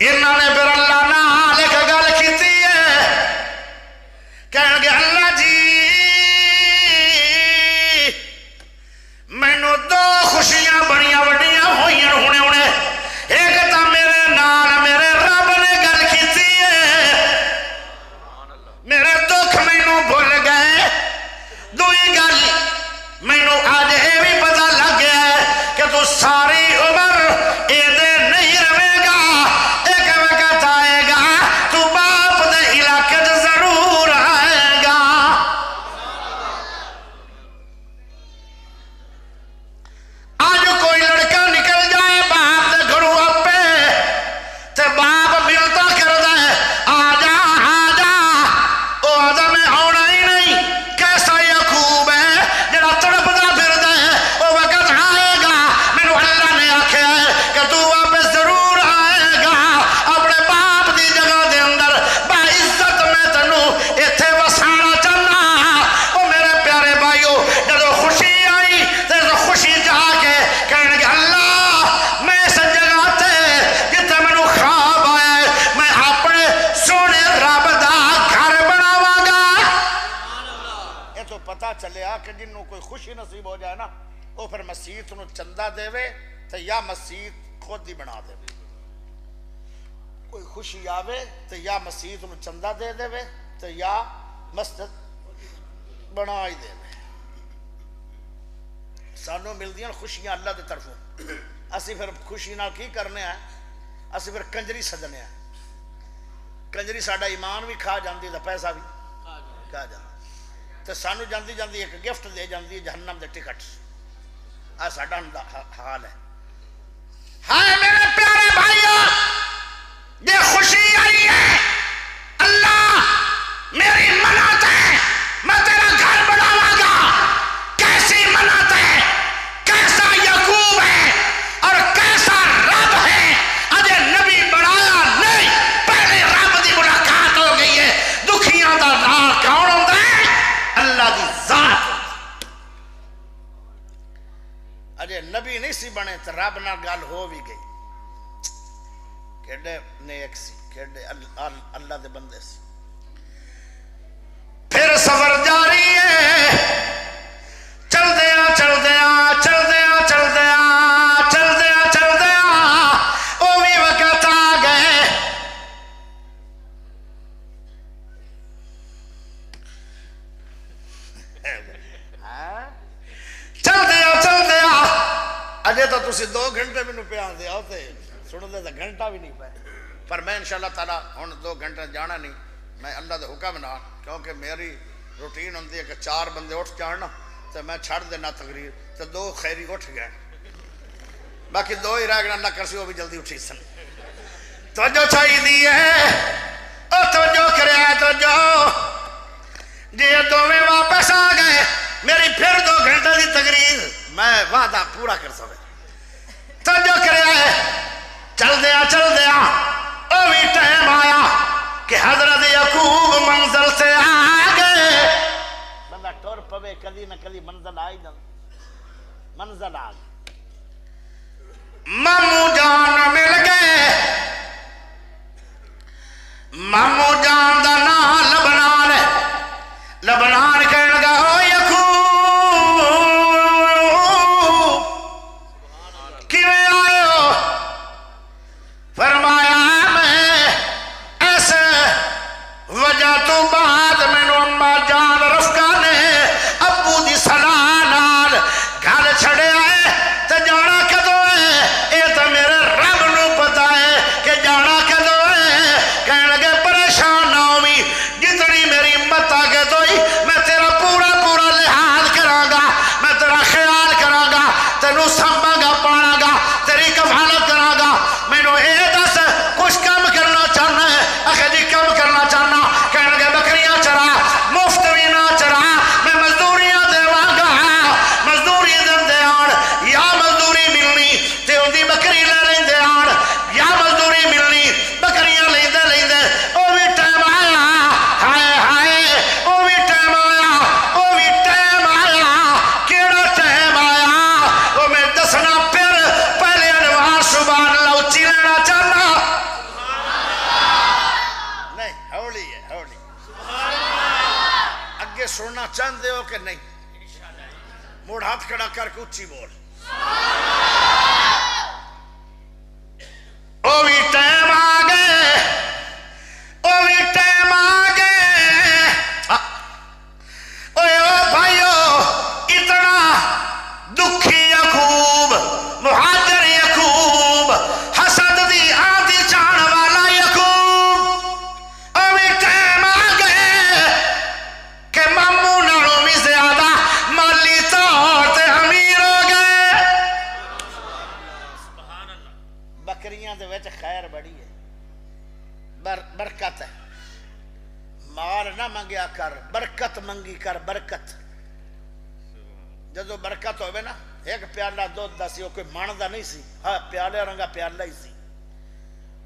انہوں نے پھر اللہ نہ لے کے گل کیتی ہے کہنے گے اللہ جی میں نو 2 خوشیاں بڑیاں وڈیاں ہوئیاں ہونے ایک تا میرے نال میرے رب نے گل کیتی ہے میرے دکھ میں نو بھول گئے دوئی گل میں نو آج اے بھی پتہ لگ گیا ہے کہ تو ساری عمر اے دے نہیں رہے گا ایک وقت آئے گا کہ جنہوں کوئی خوشی نصیب ہو جائے نا وہ پھر مسیت نو چندہ دے وے تو یا مسیت خود ہی بنا دے وے. کوئی خوشی آوے تو یا مسیت نو چندہ دے دے وے تو یا مسجد بنا ہی دے وے. سانوں مل دیاں خوشیاں اللہ دے طرفوں. اسی پھر خوشی نہ کی کرنے ہیں, اسی پھر کنجری سجنے ہیں. کنجری ساڈا ایمان بھی کھا جاندی تو پیسہ بھی کھا جاندی. تو سانو جاندی جاندی ایک گفٹ دے جاندی جہنم دے ٹکٹ. آ ساڈا حال ہے.
ہائے میرے پیارے بھائیو, یہ خوشی آئی ہے اللہ میری منت ہے, میں تیرا گھر بناواں گا. کیسی منت ہے, کیسا یعقوب ہے اور کیسا رب ہے. اجے نبی بنایا نہیں, پہلے رب دی ملاقات ہو گئی ہے. دکھیاں دا نال کون ہوندا ہے؟ اللہ دی ذات.
اجے نبی نہیں سی بنے تو رب نہ گل ہو بھی گئی. کیڑے نیک سی, کیڑے اللہ دے بندے سی.
پھر سفر جاری ہے, چلدیاں چلدیاں چلدیاں چلدیاں چلدیاں چلدیاں وہ بھی وقت آ گئے. چلدیاں چلدیاں
اجے تو تسی 2 گھنٹے مینوں پیان دے آؤ تے سن دے تو گھنٹہ بھی نہیں پائے. پر میں انشاءاللہ تعالیٰ ہن 2 گھنٹے جانا نہیں. میں اللہ دے حکم نہ, کیونکہ میری روٹین ہوندی ہے کہ 4 بندے اٹھ جان تو میں چھڑ دینا تقریر, تو 2 خیری اٹھ گئے, باقی 2 ہی رہ گئے. اللہ کرسی وہ بھی جلدی اٹھی سن.
توجہ چاہیے دی ہے, او توجہ کرے توجہ. جی دوویں واپس آ گئے, میری پھر 2 گھنٹے دی تقریر
میں وعدہ پورا کر سکے.
توجہ کرے. چلدیاں چلدیاں او بھی ٹائم آیا کہ حضرت یعقوب منزل سے آ گئے.
بندہ ٹور پوے کدی نہ کدی منزل آئی جائے. منزل آ گئی.
مامو جان مل گئے. مامو جان دا نام لبنان ہے. لبنان کہنے لگا او یعقوب کیویں آئے ہو؟ فرمایا میں ایسے وجہ تو بعد مینو اما جان رفقا نے ابو دی صلاح نال گھر چھڑے آئے. تے جانا کدوں ہے؟ اے تے میرے رب نو پتا ہے کہ جانا کدوں ہے. کہنے لگے پریشان نہ ہوئی, جتنی میری ہمت آگے دوئی میں تیرا پورا پورا لحاظ کراں گا, میں تیرا خیال کراں گا, تینوں سنبھاں گا, پانا گا, تیری کفالت کراں گا. مینوں اے دس کچھ کم کرنا چاہنا ہے؟ آخر جی کم کرنا چاہنا. کہنے لگے بکریاں چرا, مفت بھی نہ چرا, میں مزدوریاں دیواں گا. مزدوری دیندے آن, یا مزدوری ملنی تے اندی بکری لے لیندے آن, یا مزدوری ملنی بکریاں لیندے لیندے. او بھی ٹائم آیا, ہائے ہائے او بھی ٹائم آیا, او بھی ٹائم آیا. کیڑا ٹائم آیا وہ میں دسنا پھر. پہلے انوار سبحان اللہ اچھی لینا چاہنا.
نہیں ہولی ہے, ہولی. اگے سننا چاہتے ہو کہ نہیں؟ موڑ ہاتھ کھڑا کر کے اچھی بول.
او بھی ٹائم آ گئے, او بھی ٹائم آ گئے. اوے او بھائیو, اتنا دکھی یعقوب, مہاجر یعقوب, حسد دی آندھی چاہن والا یعقوب. او بھی ٹائم آ گئے کہ مامو نالوں بھی زیادہ مالی طور تے امیر ہو گئے.
بکریاں دے وچ خیر بڑی ہے, برکت ہے. مال نہ منگیا کر, برکت منگی کر. برکت جدو برکت ہوئے نا, ایک پیالہ دودھ دا سی, وہ کوئی مان دا نہیں سی, ہاں پیالے رنگا پیالہ ہی سی.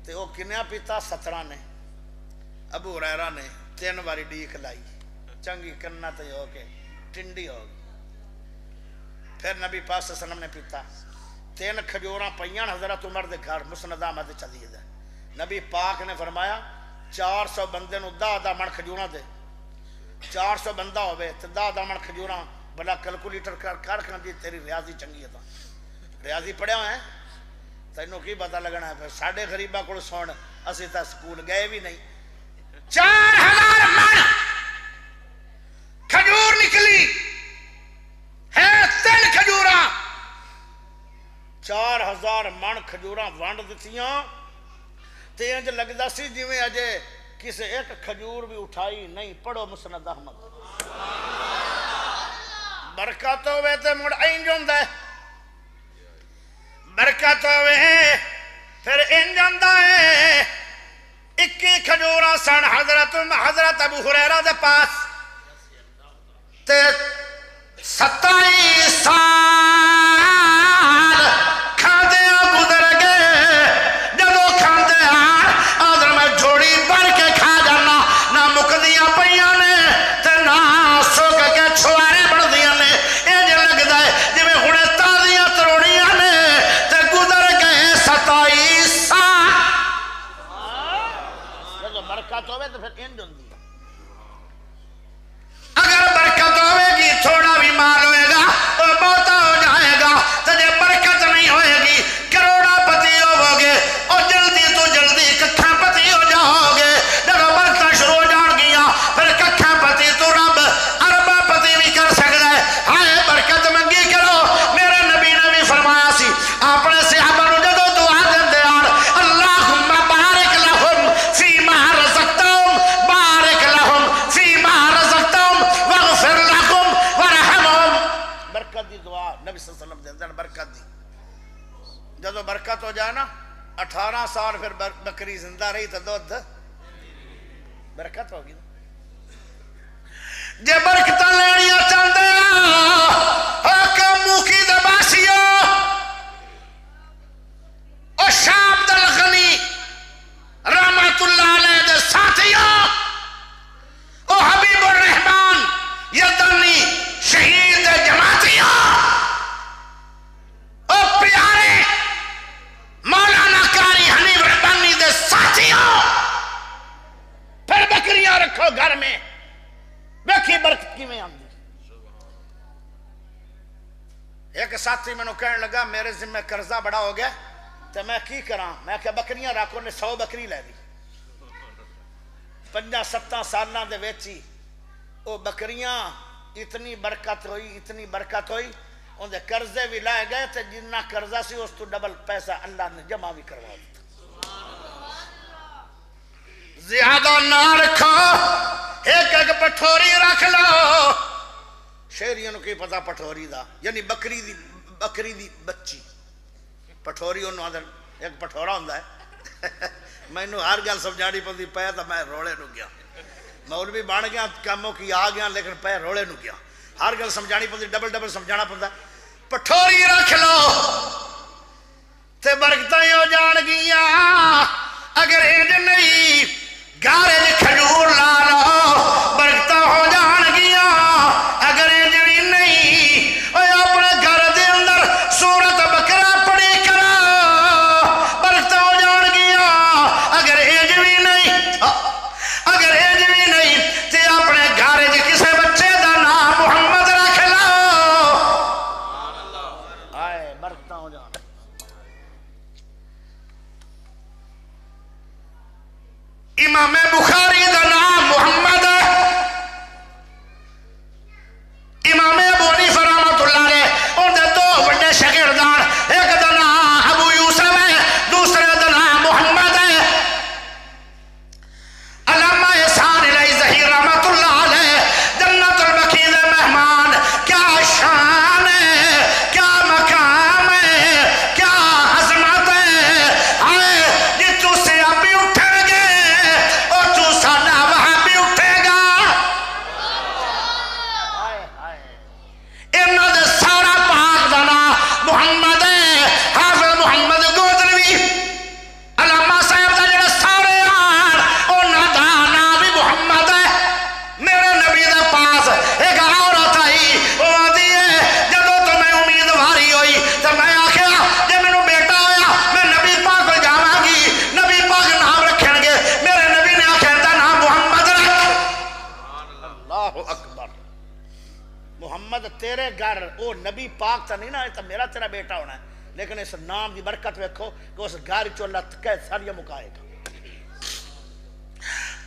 تے وہ کنیا پیتا 17 نے. ابو ہریرہ نے 3 باری ڈیک لائی, چنگی کرنا تے ہو کے ٹنڈی ہو گئی. پھر نبی پاک صلی اللہ علیہ وسلم نے پیتا. 3 کھجوراں پئیاں حضرت عمر دے گھر مسند احمد چلی ہے. نبی پاک نے فرمایا 400 بندے نو 10 من کھجوراں دے. 400 بندہ ہوئے تے 10 من کھجوراں بلا کیلکولیٹر کر جی تیری ریاضی چنگی ہے تو ریاضی پڑھیا ہے تینوں کی پتہ لگنا ہے پھر ساڑھے غریبہ کو سون اسی تا سکول گئے بھی نہیں 4000 من کھجور نکلی ہے 3 کھجوراں 4000 من کھجوراں ونڈ دتیاں تے انج لگدا سی جویں اجے کسے ایک کھجور بھی اٹھائی نہیں پڑھو مسند احمد برکت ہوئے تے مڑ انج ہوندا ہے برکت ہوئے پھر انج ہوندا ہے 21 کھجوراں سن حضرت ابو ہریرہ دے پاس تے 27 سال کھاندے گزر گئے جدو کھاندے آدر میں جھوڑی بھر کے کھا جانا نہ مکدیاں پیاں نے تے نہ سوک کے چھوارے بڑھدیاں نے انج لگدا ہے جویں ہنے تازیاں تروڑیاں نے تے گزر گئے 27 سال جدو برکت ہوئے تو پھر انج ہوندی اگر برکت ہوئے گی تھوڑا بھی مال ہوئے گا اور بہتا ہو جائے گا تو جب برکت نہیں ہوئے گی کروڑا پتی ہو گے اور جلدی تو جلدی ککھاں پتی ہو جاؤ گے جب برکت شروع ہو جان گیا پھر ککھاں پتی تو رب اربا پتی بھی کر سکتا ہے ہائے برکت منگی کرو میرے نبی نے بھی فرمایا سی اپنے صحابہ نو جدو دعا دیندے آن اللہم بارک لہم فیما رزقتہم بارک لہم فیما رزقتہم واغفر لہم ورحمہم برکت دی دعا نبی صلی اللہ علیہ وسلم دیندے برکت دی جدو برکت ہو جائے نا 18 سال پھر بکری زندہ رہی تو دودھ برکت ہوگی جے برکتاں لینیاں چاہندے حکم موکی دے باسیو او شاہ عبد الغنی رحمت اللہ علیہ دے ساتھیو او حبیب الرحمن یدنی شہید جماعتیو او پیارے مولانا قاری حنیف ربانی دے ساتھیو پھر بکریاں رکھو گھر میں بیکھی برکت کی میں آمدی ایک ساتھی میں نو کہنے لگا میرے ذمہ قرضہ بڑا ہو گیا تو میں کی کراں میں کہ بکریاں رکھو نے 100 بکری لے دی 5-7 سالہ دے ویچی او بکریاں اتنی برکت ہوئی ان دے قرضے بھی لائے گئے تو جنہ قرضہ سی اس تو ڈبل پیسہ اللہ نے جمع بھی کروا دیتا زیادہ نہ رکھو ایک پٹھوری رکھ لو شہریوں کی پتہ پٹھوری دا یعنی بکری دی بچی پٹھوری انہوں آدھر ایک پٹھورا ہوندہ ہے میں انہوں ہر گل سمجھاڑی پندی پایا تو میں روڑے نو گیا مولوی بان گیا کاموں کی آ گیا لیکن پہ روڑے نو گیا ہر گل سمجھانی پندی ڈبل سمجھانا پندہ پٹھوری رکھ لو تے برکتیں ہو جان گیا اگر اینج نہیں گارے دے کھجور لا لو برکتیں ہو جان گیا اگر اینج بھی نہیں اوے اپنے گھر دے اندر سورت بکرا پڑی کرا برکتیں ہو جان گیا اگر اینج بھی نہیں تے اپنے گھر دے کسے بچے دا نام محمد رکھ لو آئے برکتیں ہو جان امام بخاری دا نام محمد امام ابو حنیفہ رحمۃ اللہ علیہ ان دے 2 بڑے شاگردان ایک دا نام ابو یوسف ہے دوسرے دا نام محمد ہے علامہ احسان علیہ ظہیر رحمۃ اللہ علیہ جنت البقیع دے مہمان کیا شان ہے کیا مقام ہے کیا عظمت ہے آئے جتو سے ابھی اٹھیں گے اور تو وہ نبی پاک تا نہیں نا تو میرا تیرا بیٹا ہونا ہے لیکن اس نام دی برکت ویکھو کہ اس گھر چ اللہ کہہ ساریاں مکائے گا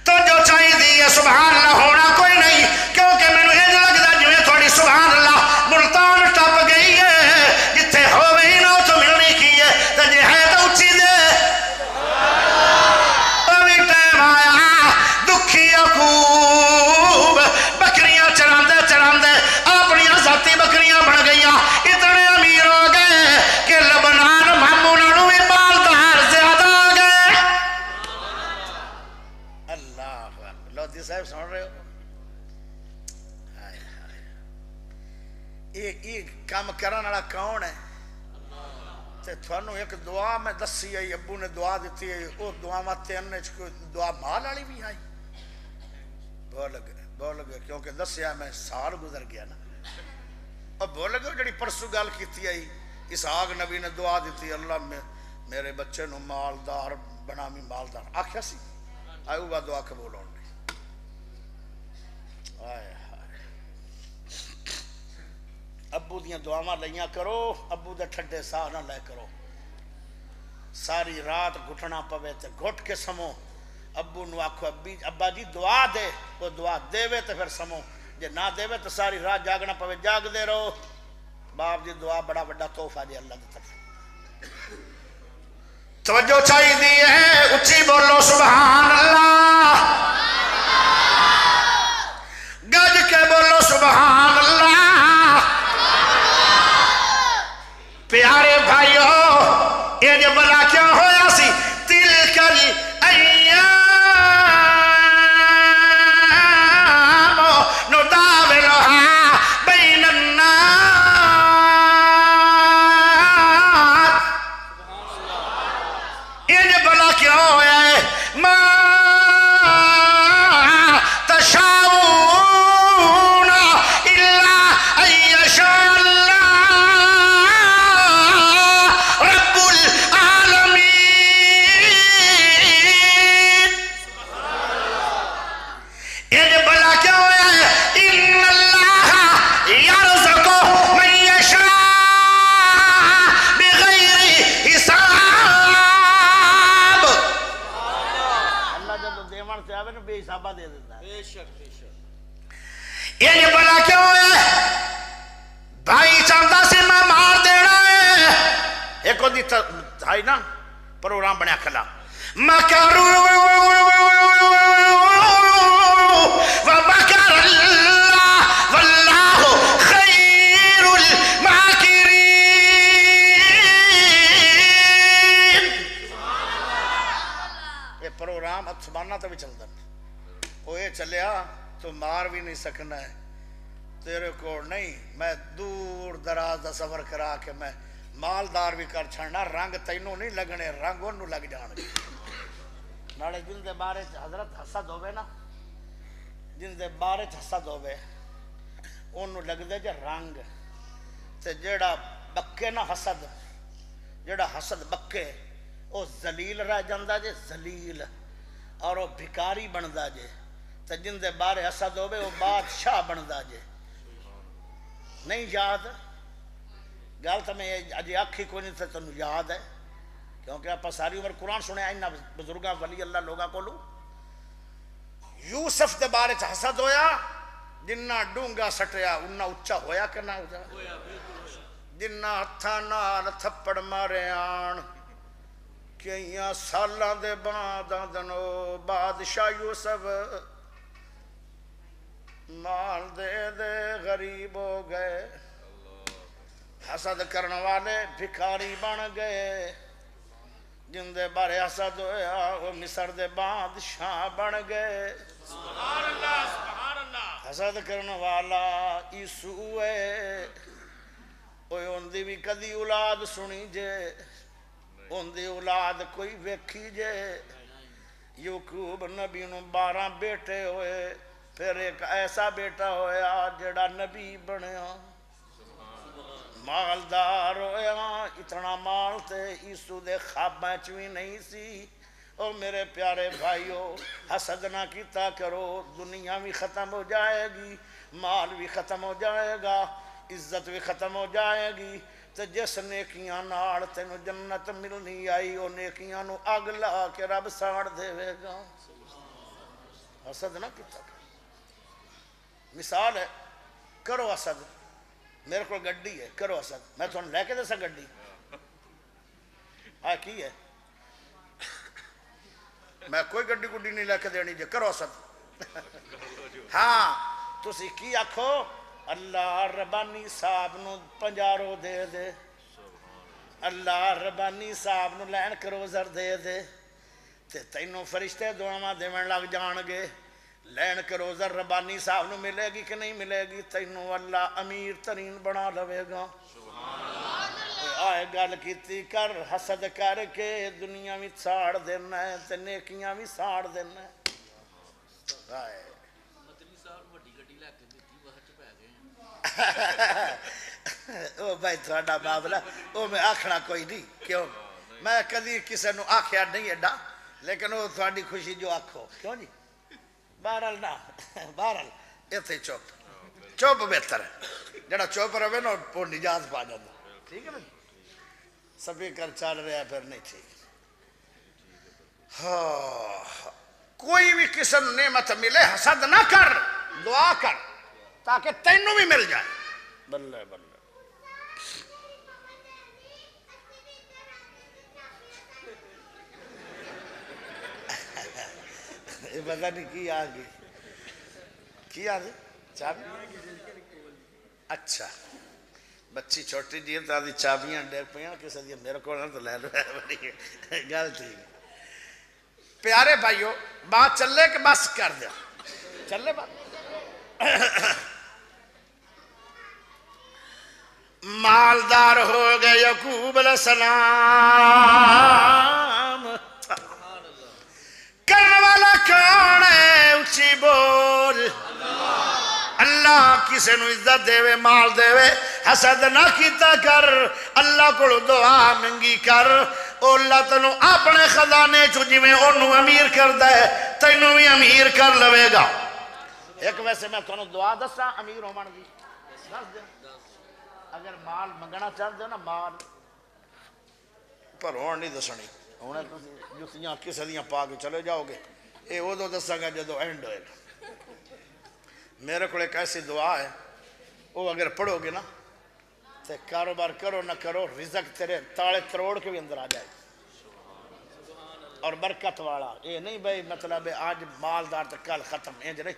تو جو چاہیے دی سبحان اللہ ہونا کوئی نہیں کیونکہ میں نے یہ لگتا جو تھوڑی سبحان اللہ ملتان ٹپ گئی ہے جتھے ہوئے ہی نہ تو ملنی کی ہے تو جے ہے تو اچھی دے ابھی ٹائم آیا دکھی خوب بکریاں چراندے اپنی ذاتی بکریاں بن گئیاں اتنے امیر ہو گئے کہ لبنان مامونہ نو بھی مالدار زیادہ آ گئے
اللہ لودھی صاحب سن رہے ہو یہ کام کرنے والا کون ہے تے تھانوں ایک دعا میں دسی آئی ابو نے دعا دیتی ہے وہ دعا میں تین دعا مال والی بھی آئی بول گئے کیونکہ دسیا میں سال گزر گیا نا اور بول گئے جڑی پرسو گل کیتی آئی اسحاق نبی نے دعا دیتی اللہ میرے بچے نو مالدار بنامی مالدار آکھیا سی آئے وہ دعا قبول ہونے آئے ابو دیاں دعاواں لیاں کرو ابو دے ٹھڈے ساہ نہ لے کرو ساری رات گھٹنا پوے تے گھٹ کے سمو ابو نو آکھو ابا جی دعا دے وہ دعا دے وے تے پھر سمو جے نہ دے وے تو ساری رات جاگنا پوے جاگ دے رہو باپ دی دعا بڑا بڑا تحفہ جی اللہ دی طرف
توجہ چاہیے دی ہے اچھی بولو سبحان اللہ گج کے بولو سبحان اللہ پیارے بھائیو یہ جو بلا کیا ہویا سی تلک الایام نداولها بین الناس یہ جو بلا کیا ہویا ہے ما تشاؤون الا ان یشاء
دے دیتا ہے
یہ بلا کیوں ہے بھائی چاہتا سے میں مار دینا ہے
ایک ہوتی تھائی نا پروگرام بنیا کھلا
مکرو ومکر اللہ واللہ خیر الماکرین
یہ پروگرام اب سبانہ تو بھی چلتا ہے وہ یہ چلیا تو مار بھی نہیں سکنا ہے تیرے کو نہیں میں دور دراز دا سفر کرا کے میں مالدار بھی کر چھڑنا رنگ تینوں نہیں لگنے رنگ انہوں لگ جان ناڑے جن دے بارے حضرت حسد ہوئے نا جن دے بارے حسد ہوئے انہوں لگ دے جا رنگ تے جیڑا بکے نا حسد جیڑا حسد بکے وہ ذلیل رہ جاندہ جے ذلیل اور وہ بھکاری بندہ جے تے جن دے بارے حسد ہوئے وہ بادشاہ بندہ جے نہیں یاد گل تو میں اجی آکھی کوئی نہیں تھے تنو یاد ہے کیونکہ آپ ساری عمر قرآن سنے آئیں نا بزرگاں ولی اللہ لوگاں کو لوں یوسف دے بارے حسد ہویا جنہ ڈونگا سٹیا انہ اچھا ہویا کہ نہ ہویا جنہ ہتھا نال تھپڑ مارے آن کئیاں سالاں دے بعد دنو بادشاہ یوسف مال دے دے غریب ہو گئے حسد کرنے والے بھکاری بن گئے جن دے بارے حسد ہویا وہ مصر دے بادشاہ بن گئے سبحان اللہ سبحان اللہ حسد کرنے والا عیسو ہے اوہ اندی بھی کدی اولاد سنی جے اندی اولاد کوئی ویکھی جے یعقوب نبی نو 12 بیٹے ہوئے پھر ایک ایسا بیٹا ہویا جڑا نبی بنیا مالدار ہویا اتنا مال تے عیسو دے خواباں چوی نہیں سی او میرے پیارے بھائیو حسد نہ کیتا کرو دنیا بھی ختم ہو جائے گی مال بھی ختم ہو جائے گا عزت بھی ختم ہو جائے گی تے جس نیکیاں نال تینوں جنت ملنی آئی وہ نیکیاں نو اگ لا کے رب ساڑ دے گا حسد نہ کیتا مثال ہے کرو حسد میرے کو گڈی ہے کرو حسد میں تھوڑا لے کے دسا گڈی کی ہے میں کوئی گڈی گڈی نہیں لے کے دینی جے کرو حسد ہاں تسی کی آکھو اللہ ربانی صاحب نو 50 رو دے دے اللہ ربانی صاحب نو لین کرو زر دے دے تے تینوں فرشتے دعاواں دیون لگ جان گے لین کرو زر ربانی صاحب نو ملے گی کہ نہیں ملے گی تینوں اللہ امیر ترین بنا لوے گا آئے گل کیتی کر حسد کر کے دنیا بھی ساڑ دینا ہے تے نیکیاں بھی ساڑ دینا ہے آئے او بھائی تھوڑا بابلا او میں آکھنا کوئی نہیں کیوں میں کدی کسی نو آکھیا نہیں ایڈا لیکن وہ تھوڑی خوشی جو آکھو کیوں جی بہرحال نہ بہرحال ایتھے چوپ بہتر ہے جڑا چوپ رہے نا وہ نجات پا جاتا ٹھیک ہے نا سپیکر چل رہا ہے پھر نہیں ٹھیک ہاں کوئی بھی قسم نعمت ملے حسد نہ کر دعا کر تاکہ تینوں بھی مل جائے بلے بلے یہ پتہ نہیں کی آگئی کی آگئی چابی اچھا بچی چھوٹی جی تا دی چابیاں ڈیک پیاں کسے دیا میرے کو نہ تو لے لو ہے گل ٹھیک پیارے بھائیو بات چلے کہ بس کر دیا چلے بات مالدار ہو گئے یعقوب علیہ السلام کرنے والا کون ہے اچھی بول اللہ کسے نو عزت دے وے مال دے وے حسد نہ کیتا کر اللہ کو دعا منگی کر او اللہ تنو اپنے خزانے چو جی میں انہوں امیر کر دے تینوں بھی امیر کر لوے گا ایک ویسے میں تنو دعا دسا امیر ہو من دی دس دے اگر مال منگنا چاہتے ہو نا مال پر ہون نہیں دسنی ہونے جتیاں کسے دیاں پا کے چلے جاؤ گے اے وہ دو دسا گا جدو اینڈ ہوئے گا میرے کو ایک ایسی دعا ہے وہ اگر پڑھو گے نا تو کاروبار کرو نہ کرو رزق تیرے تاڑے تروڑ کے بھی اندر آ جائے اور برکت والا یہ نہیں بھائی مطلب آج مالدار تو کل ختم انج نہیں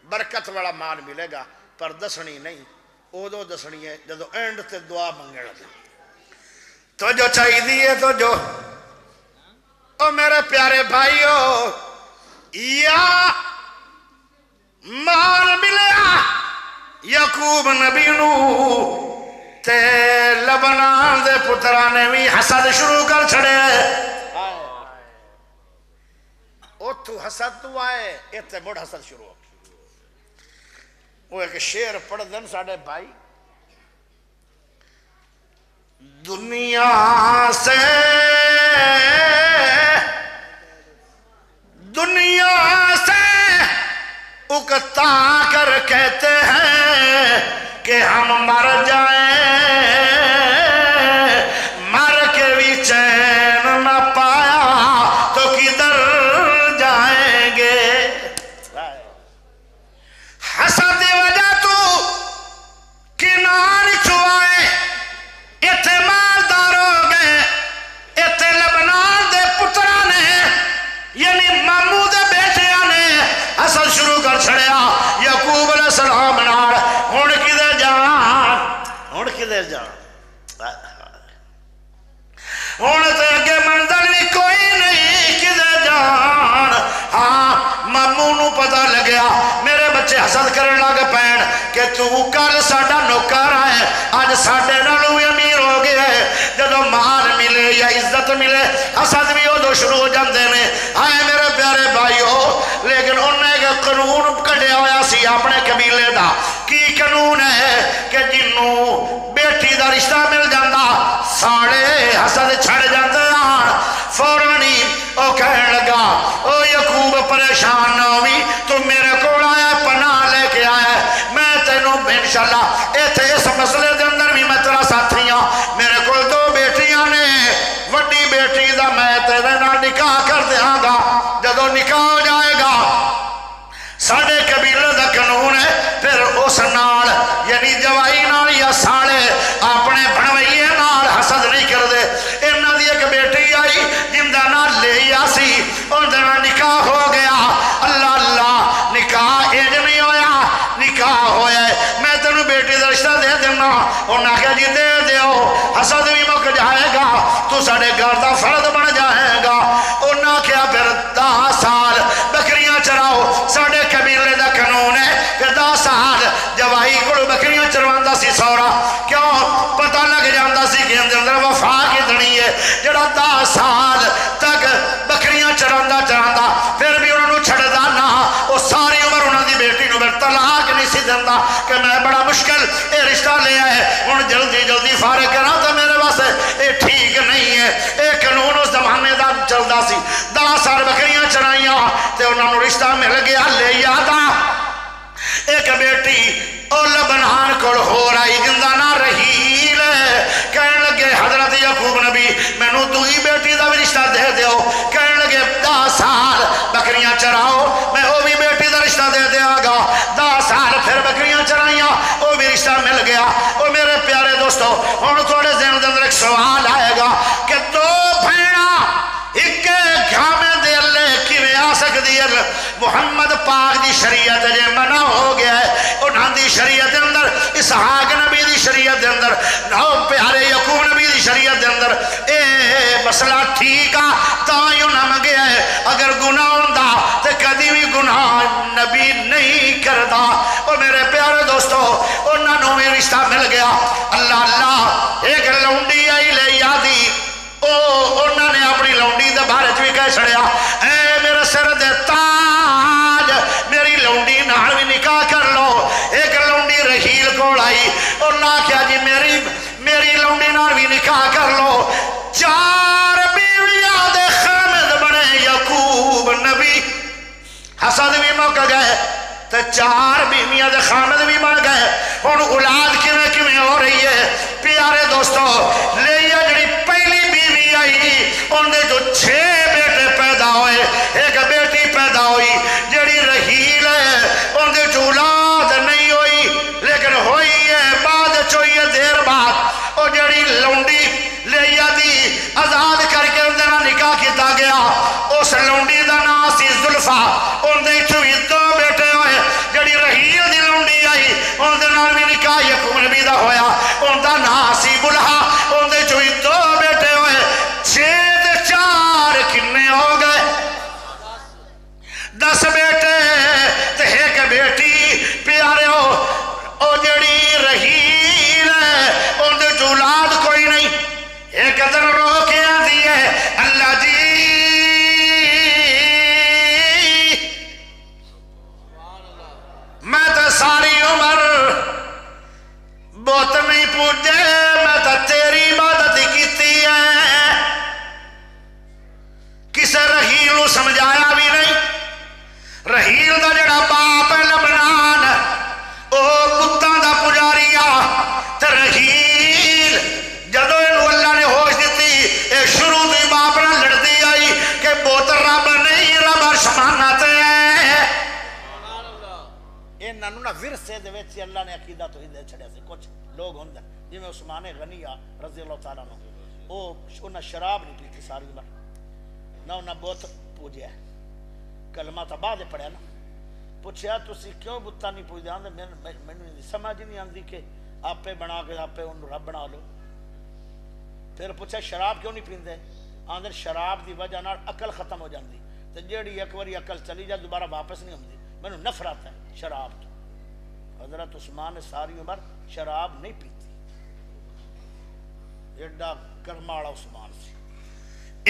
برکت والا مال ملے گا پر دسنی نہیں او دو دسنی ہے جدو اینڈ تے دعا منگے لگا تو جو چاہی دیئے تو جو او میرے پیارے بھائیو یا مال ملیا یعقوب نبی نو تے لبنان دے پترانے بھی حسد شروع کر چھڑے او تو حسد تو آئے ایتے مڑ حسد شروع وہ ایک شعر پڑھ دن ساڑھے بھائی دنیا سے اکتا کر کہتے ہیں کہ ہم مر جائیں مر کے بھی چین نہ پایا تو کدھر جائیں گے حسد دی وجہ تو کنار چھوائے ایتھے مالدار ہو گئے ایتھے لبنان دے پترانے یعنی مامو دے بیٹیاں نے حسد شروع کر چھڑیا یعقوب علیہ السلام نال ہن کدھر جان ہن تے اگے منزل بھی کوئی نہیں کدھر جان ہاں مامو نو پتہ لگیا میرے بچے حسد کرن لگ پین کہ تو کل ساڈا نوکر ہے اج ساڈے نالوں بھی امیر ہو گیا ہے جدوں مال ملے یا عزت ملے حسد بھی ادو شروع ہو جاندے نے آئے میرے پیارے بھائیو لیکن انہیں ایک قانون کڈیا ہوا سی اپنے قبیلے دا کی قانون ہے کہ جنوں بیٹی دا رشتہ مل جاندا ساڑے حسد چھڑ جاندے آن فوراً ہی او کہن لگا او یعقوب پریشان نہ ہوئی تو میرے کو آیا پناہ لے کے آیا میں تینوں انشاءاللہ ایتھے اس
مسئلے دے اندر بھی میں تیرا ساتھی ہاں. میرے کو 2 بیٹیاں نے. وڈی بیٹی دا میں تیرے نال نکاح کر دیاں گا. جدو نکاح ہو جائے گا ساڑے قبیلے دا قانون ہے پھر اس نال یعنی جوائی نال یا ساڑے اپنے بھنوئیے نال حسد نہیں کر دے. انہاں دی ایک بیٹی آئی جن دا نال لے آسی ان دا نکاح ہو گیا. اللہ اللہ نکاح ایج نہیں ہویا نکاح ہویا ہے. میں تینوں بیٹی دا رشتہ دے دینا. انہاں کہا جی دے دیو حسد بھی مک جائے گا تو ساڑے گھر دا فرد بن جائے گا. انہاں کہا پھر 10 سال بکریاں چراؤ. ساڑے قبیلے دا قانون ہے کہ 10 سال جوائی کو بکریاں چرواندا سی سورا. کیوں پتہ لگ جاندا سی کہ اندر وفا کتنی ہے. جڑا 10 سال تک بکریاں چراندا پھر بھی انہوں نے چھڑدا نہ وہ ساری عمر انہوں دی بیٹی نو پھر طلاق نہیں سی دیندا کہ میں بڑا مشکل اے رشتہ لیا ہے ہن جلدی جلدی فارغ کراں تو میرے واسطے اے ٹھیک نہیں ہے. اے قانون اس زمانے دا چلدا سی. 10 سال بکریاں چرائیاں تے انہوں نے رشتہ مل گیا لے یادا. ایک بیٹی او لبنان کو ہو رہی جندہ نہ رحیل کہنے لگے حضرت یعقوب نبی میں نو تو ہی بیٹی دا بھی رشتہ دے دیو. کہنے لگے 10 سال بکریاں چراؤ میں وہ بھی بیٹی دا رشتہ دے دیا گا. 10 سال پھر بکریاں چرائیاں وہ بھی رشتہ مل گیا. وہ میرے پیارے دوستو ہن تھوڑے ذہن دے اندر ایک سوال آئے گا کہ 2 بھیڑا ایک گھامے دے اللہ کیویں آ سکدی ہے. محمد پاک دی شریعت جے منع ہو گیا ہے انہاں دی شریعت دے اندر اسحاق نبی دی شریعت دے اندر نو پیارے یعقوب نبی دی شریعت دے اندر اے مسئلہ ٹھیک آ تائیوں نہ منگیا ہے. اگر گناہ ہوندا تے کدی بھی گناہ نبی نہیں کردا. او میرے پیارے دوستو انہاں نوں بھی رشتہ مل گیا. اللہ اللہ ایک لونڈی آئی لے یادی انہوں نے اپنی لونڈی دے بارے بھی کہہ چھڑیا اے میرے سر دے تاج میری لونڈی نال بھی نکاح کر لو. ایک لونڈی رحیل کو آئی اور نہ کیا جی میری لونڈی نال بھی نکاح کر لو. 4 بیویاں دے خامد بنے یعقوب نبی. حسد بھی مک گئے تے 4 بیویاں دے خامد بھی بن گئے. ہن اولاد کیویں ہو رہی ہے پیارے دوستو. لیا جڑی پہلی بیوی آئی ان دے جو 6 بیٹے پیدا ہوئے. ایک بیٹی پیدا ہوئی جڑی رحیل ہے ان دے جو اولاد نہیں ہوئی لیکن ہوئی ہے بعد چوئی ہے دیر بعد. اور جڑی لونڈی لیا دی آزاد کر کے ان دینا نکاح کیتا گیا اس لونڈی دا نام سی زلفا. ان دے چوئی 2 بیٹے ہوئے. جڑی رحیل دی لونڈی آئی ان دے نال بھی نکاح یعقوب نبی دا ہویا ان دا نام سی بلہا. ان دے چوئی 2 بیٹے ہوئے. 6 تے 4 کنے ہو گئے 10 بیٹے تے ایک بیٹی. پیارے او جڑی رحیل ہے ان دے اولاد کوئی نہیں. ایک دن رو کے آتی ہے اللہ جی میں تو ساری عمر بت نہیں پوجے میں تو تیری عبادت کیتی ہے. کسے رحیل نو سمجھایا بھی نہیں. رحیل دا جڑا باپ ہے لبنان او کتاں دا پجاری آ. تے رحیل جدو انہوں اللہ نے ہوش دیتی اے شروع دی باپ نہ لڑتی آئی کہ بوت رب نہیں رب ارشمانت ہے.
انہاں نوں نا ورثے دے وچ اللہ نے عقیدہ تو ہی دے چھڑیا سی. کچھ لوگ ہوندے جویں عثمان غنی رضی اللہ تعالیٰ عنہ او انہاں شراب نہیں پیتی ساری عمر نہ انہاں بت پوجیا کلمہ تا بعد پڑھیا نا. پوچھیا تسی کیوں بتاں نہیں پوجدے؟ آندے مینوں سمجھ نہیں آندی کہ آپے بنا کے آپے انہوں رب بنا لو. پھر پوچھا شراب کیوں نہیں پیندے؟ آندے شراب دی وجہ نال عقل ختم ہو جاندی تے جیڑی ایک واری عقل چلی جائے دوبارہ واپس نہیں ہوندی. مینوں نفرت ہے شراب تو. حضرت عثمان نے ساری عمر شراب نہیں پیتی. ایڈا کرماڑا عثمان سی.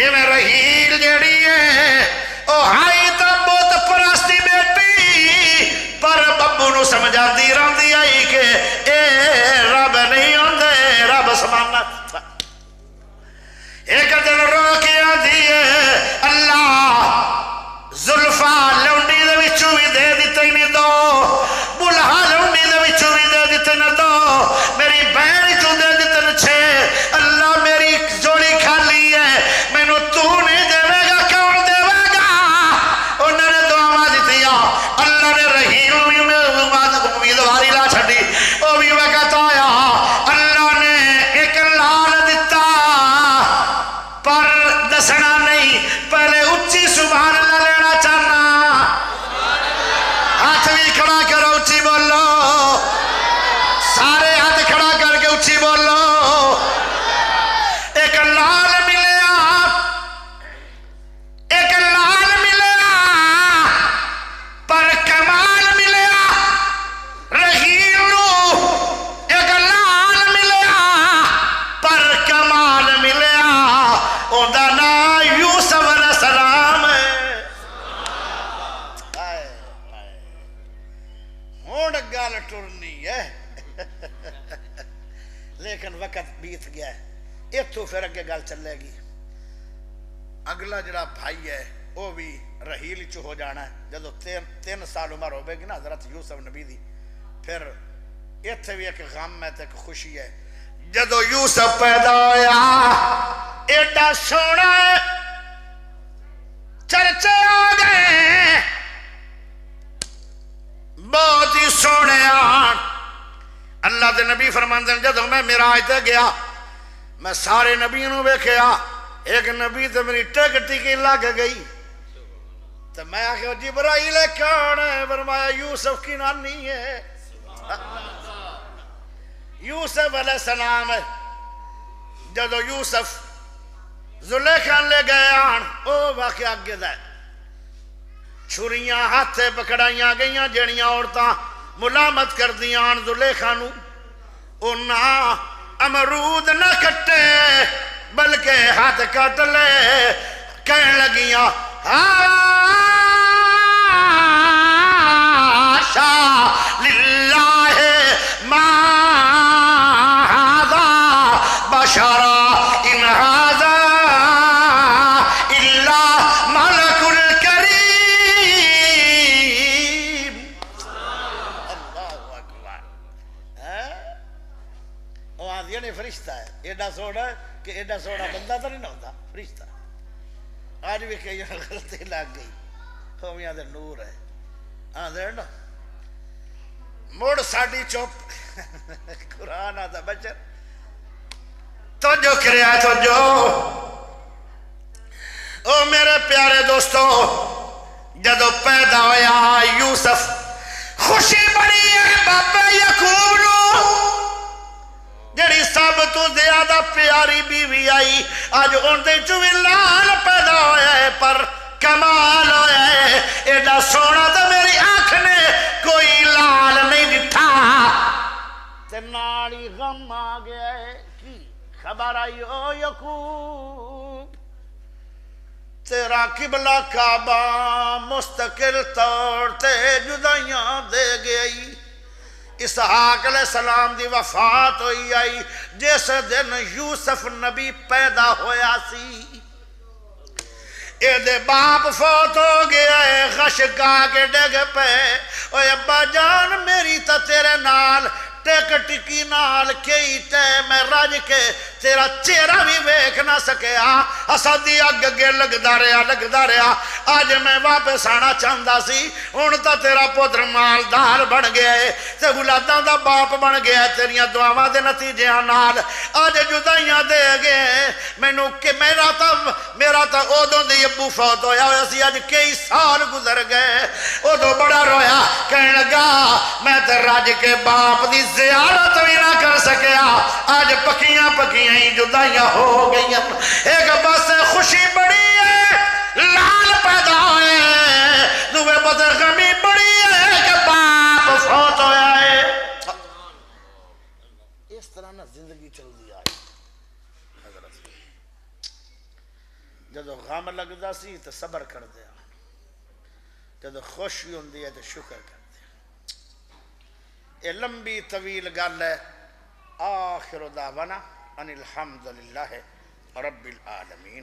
ایویں رحیل جیڑی ہے او ہائی تا بت پرستی بیٹی پر ببو نو سمجھاندی رہندی آئی کہ اے رب نہیں ہوندے رب سمانت. ایک دن رو کے آدھی ہے اللہ زلفا لونڈی دے وچوں بھی دے دیتے نہیں دو بلہا لونڈی دے وچوں بھی دے دیتے نہ دو. میری
اٹھ گیا ہے اتوں پھر اگے گل چلے گی اگلا جڑا بھائی ہے وہ بھی رحیل چ ہو جانا ہے جدو 3 سال عمر ہوئے گی نا حضرت یوسف نبی دی پھر اتنے بھی ایک غم ہے تو ایک خوشی ہے جدو یوسف پیدا ہویا ایڈا سونا چرچے آ گئے بہت ہی سونے اللہ دے نبی فرماندے ہیں جدو میں معراج تے گیا میں سارے نبیوں نو ویکھیا ایک نبی تے میری ٹک ٹکی لگ گئی تو میں آخیا جبرائیل کون ہے فرمایا یوسف کی نانی ہے یوسف علیہ السلام ہے جدو یوسف زلیخا لے گئے آن او واقعہ اگے دا چھریاں ہاتھے پکڑائیاں گئیاں جڑیاں عورتاں ملامت کر دیاں زلیخا نو او نا امرود نہ کٹے بلکہ ہاتھ کٹ لے کہنے لگیاں حاشا للہ ما ھذا بشرا ان ھذا الا ملک الکریم اللہ اکبر وہ آدھیا نے فرشتہ ہے ایڈا سونا کہ ایڈا سونا بندہ تو نہیں نہ ہوتا فرشتہ آج بھی کئی غلطی لگ گئی ہومیاں دے نور ہے آدھے نا موڑ ساڑی چوپ قرآن آدھا بچر تو جو کریا تو جو او میرے پیارے دوستو جدو پیدا ہویا یوسف خوشی بڑی ہے بابا یعقوب نو جڑی سب تو زیادہ پیاری بیوی آئی آج اندے چوی لال پیدا ہویا ہے پر کمال ہویا ہے ایڈا سونا تو میری آنکھ نے کوئی لال نہیں ڈٹھا تے نالی غم آ گیا ہے کی خبر آئی او یعقوب تیرا قبلہ کعبہ مستقل طور تے جدائیاں دے گئی اسحاق علیہ السلام دی وفات ہوئی آئی جس دن یوسف نبی پیدا ہویا سی اے دے باپ فوت ہو گیا ہے غش گا کے ڈگ پہ اوے ابا جان میری تا تیرے نال ٹک ٹکی نال کئی تے میں رج کے تیرا چہرہ بھی ویکھ نہ سکیا اسادی اگ اگے لگدا رہا آج میں واپس آنا چاہندا سی ہن تا تیرا پتر مالدار بن گیا ہے تے اولاداں دا باپ بن گیا ہے تیریاں دعاواں دے نتیجیاں نال اج جدائیاں دے گئے مینوں کہ میرا تا اودوں دی ابو فوت ہویا ہویا سی اج کئی سال گزر گئے اودوں بڑا رویا کہن لگا میں تے رج کے باپ دی زیارت بھی نہ کر سکیا آج پکیاں ہی جدائیاں ہو گئی ایک بس خوشی بڑی ہے لال پیدا ہوئے دوے بدر غمی بڑی ہے کہ باپ فوت ہویا ہے اس طرح نہ زندگی چل دی آئی جدو غم لگدا سی تو صبر کر دیا جدو خوشی ہوندی ہے تو شکر کر یہ لمبی طویل گل ہے آخر دعوانا ان الحمدللہ رب العالمین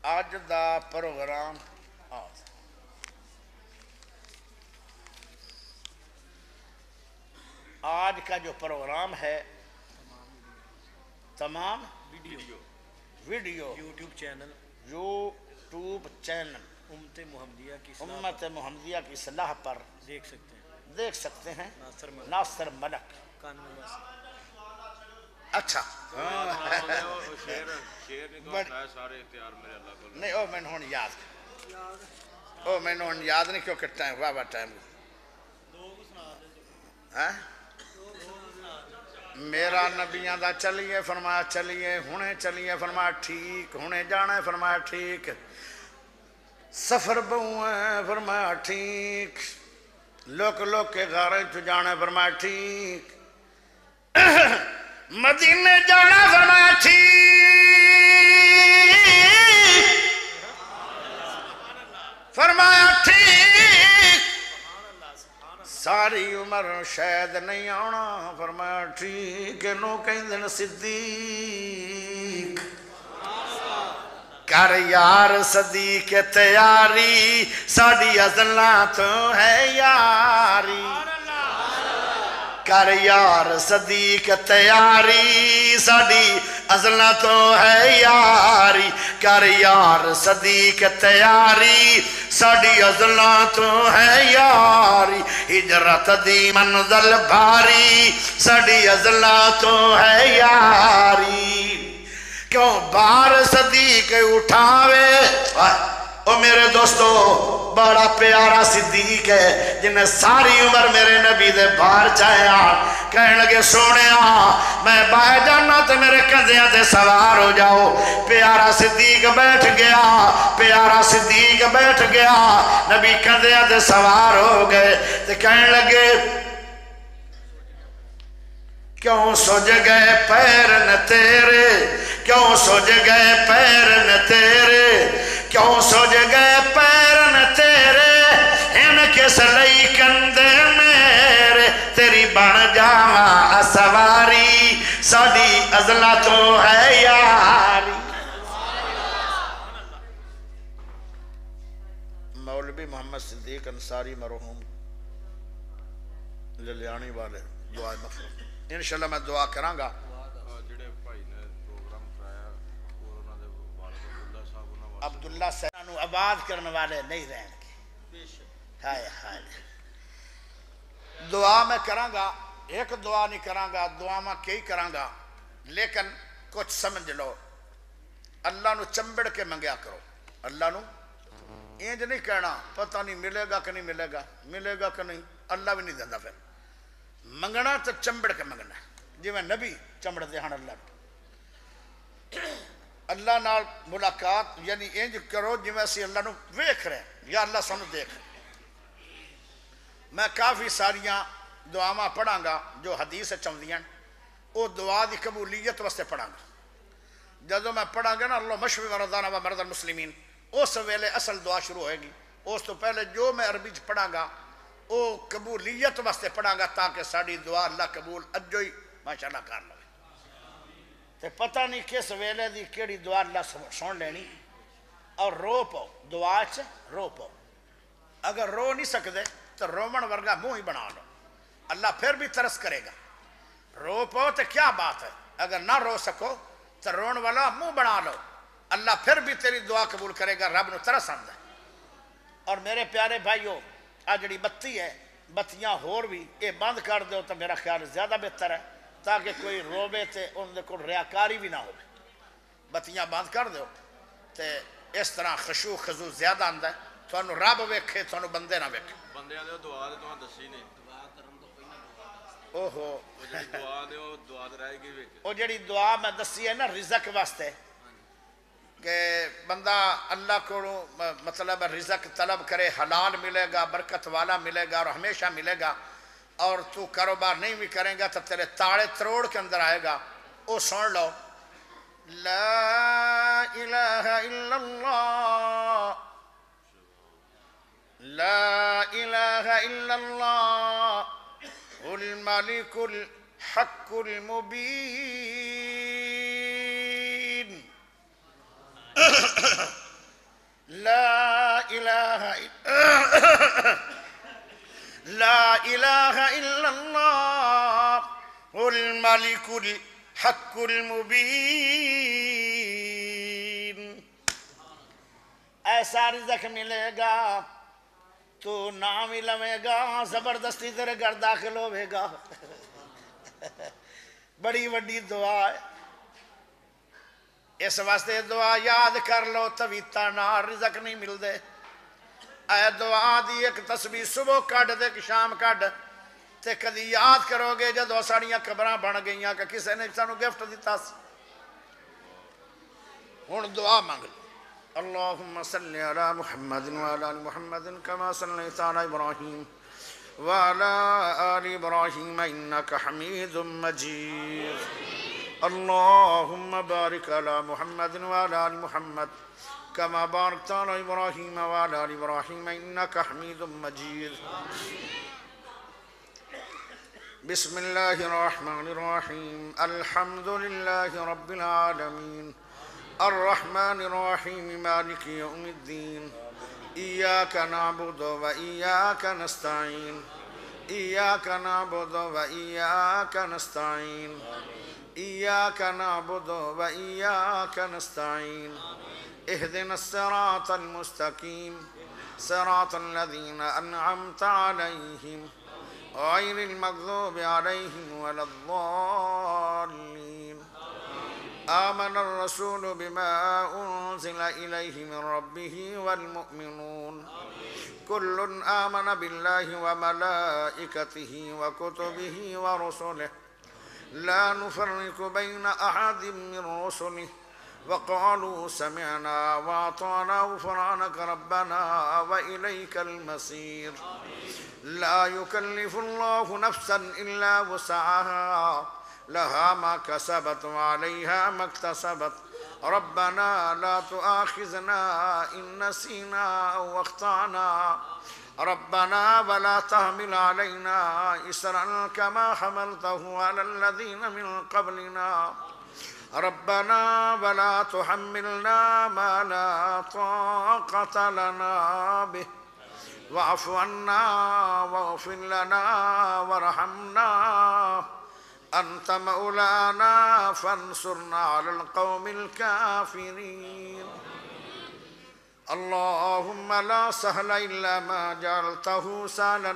آج دا پروگرام آج کا جو پروگرام ہے تمام ویڈیو یوٹیوب چینل امت محمدیہ کی صلاح پر دیکھ سکتے ہیں ناصر ملک اچھا نہیں او میں نے یاد نہیں کیوں کٹا ہے واہ ٹائم میرا نبیاں دا چلیے فرمایا چلیے ہنے چلیے فرمایا ٹھیک ہنے جانا ہے فرمایا ٹھیک سفر بہوں ہے فرمایا ٹھیک لوک کے غاریں تو جانا ہے فرمایا ٹھیک مدینے جانا فرمایا ٹھیک فرمایا ٹھیک ساری عمر شاید نہیں آنا فرمایا ٹھیک ہے نو کہیں دن صدیق کر یار صدیق تیاری ساڑی ازلاں تو ہے یاری کر یار صدیق تیاری ساڑی ازلاں تو ہے یاری کر یار صدیق تیاری ساڑی ازلاں تو ہے یاری ہجرت دی منزل بھاری ساڑی ازلاں تو ہے یاری کیوں بار صدیق اٹھاوے او میرے دوستو بڑا پیارا صدیق ہے جنہیں ساری عمر میرے نبی دے بار چاہیا کہنے لگے سونے میں باہر جانا تے میرے کندھیاں تے سوار ہو جاؤ پیارا صدیق بیٹھ گیا پیارا صدیق بیٹھ گیا نبی کندھیاں تے سوار ہو گئے تے کہنے لگے کیوں سج گئے پیرن تیرے کیوں سج گئے پیرن تیرے کیوں سج گئے پیرن تیرے ان کس لئی کندے میرے تیری بن جاواں سواری ساڑی ازلاں تو ہے یاری مولوی محمد صدیق انصاری مرحوم للیانی والے دعا مغفرت انشاءاللہ میں دعا کراں گا عبداللہ سینانو آباد کرنے والے نہیں رہن گے ہائے ہائے دعا میں کراں گا ایک دعا نہیں کراں گا دعا میں کئی کراں گا لیکن کچھ سمجھ لو اللہ نو چمبڑ کے منگیا کرو اللہ نو اینج نہیں کہنا پتہ نہیں ملے گا کہ نہیں ملے گا ملے گا کہ نہیں اللہ بھی نہیں دیندہ پھر منگنا تو چمبڑ کے منگنا جی میں نبی چمبڑ دے ہاں اللہ اللہ نال ملاقات یعنی انج کرو جی میں سی اللہ نو ویکھ رہے ہیں یا اللہ سانو دیکھ رہے میں کافی ساریاں دعاواں پڑھاں گا جو حدیث چاہندیاں وہ دعا دی قبولیت واسطے پڑھاں گا جدو میں پڑھاں گا نا اللہ مشفی مرضانا و مرض المسلمین اس ویلے اصل دعا شروع ہوئے گی اس تو پہلے جو میں عربی پڑھاں گا وہ قبولیت واسطے پڑھاں گا تاکہ ساری دعا اللہ قبول اجو ہی ماشاءاللہ کر لو تے پتہ نہیں کس ویلے دی کیڑی دعا اللہ سن لینی اور رو پاؤ دعا چ رو پاؤ اگر رو نہیں سکتے تو رومن ورگا منہ ہی بنا لو اللہ پھر بھی ترس کرے گا رو پاؤ تو کیا بات ہے اگر نہ رو سکو تو رون والا منہ بنا لو اللہ پھر بھی تیری دعا قبول کرے گا رب نو ترس آندا ہے اور میرے پیارے بھائیو آ جڑی بتی ہے بتیاں ہور بھی یہ بند کر دو تو میرا خیال زیادہ بہتر ہے تاکہ کوئی روبے تے ان دے کو ریاکاری بھی نہ ہو بتیاں بند کر دو تے اس طرح خشوع خضوع زیادہ آندا ہے تھانو رب ویکھے تھانو بندے نہ ویکھے
بندے آدھے دعا دے تو دسی نہیں
اوہو
دعا دے رہے گی
وہ جڑی دعا میں دسی ہے نا رزق واسطے کہ بندہ اللہ کو مطلب رزق طلب کرے حلال ملے گا برکت والا ملے گا اور ہمیشہ ملے گا اور تو کاروبار نہیں بھی کریں گا تو تیرے تاڑے تروڑ کے اندر آئے گا وہ سن لو لا الہ الا اللہ لا الہ الا اللہ الملک الحق المبین لا الہ الا اللہ الملک الحق المبین ایسا رزق ملے گا تو نام ہی لوے گا زبردستی تیرے گھر داخل ہوئے گا بڑی وڈی دعا ہے اس واسطے دعا یاد کر لو تویتا نال رزق نہیں مل دے اے دعا دی ایک تسبیح صبح کڈ دے کہ شام کڈ تے کدی یاد کرو گے جدو ساڑیاں قبراں بن گئیاں کہ کسے نے سانو گفٹ دیتا سی ہن دعا مانگ لو اللهم صل على محمد وعلى آل محمد كما صليت على إبراهيم وعلى آل إبراهيم إنك حميد مجيد اللهم بارك على محمد وعلى آل محمد كما باركت على إبراهيم وعلى آل إبراهيم إنك حميد مجيد
بسم الله الرحمن الرحيم الحمد لله رب العالمين الرحمن الرحيم مالك يوم الدين إياك نعبد وإياك نستعين إياك نعبد وإياك نستعين إياك نعبد وإياك نستعين اهدنا الصراط المستقيم صراط الذين أنعمت عليهم غير المغضوب عليهم ولا الضالين آمن الرسول بما أنزل إليه من ربه والمؤمنون كل آمن بالله وملائكته وكتبه ورسله لا نفرق بين أحد من رسله وقالوا سمعنا وأطعنا غفرانك ربنا وإليك المصير لا يكلف الله نفسا إلا وسعها لها ما كسبت وعليها ما اكتسبت ربنا لا تؤاخذنا إن نسينا أو أخطأنا ربنا ولا تحمل علينا إصرا كما حملته على الذين من قبلنا ربنا ولا تحملنا ما لا طاقة لنا به واعف عنا واغفر لنا وارحمنا أنت مولانا فانصرنا على القوم الكافرين اللهم لا سهل إلا ما جعلته سهلا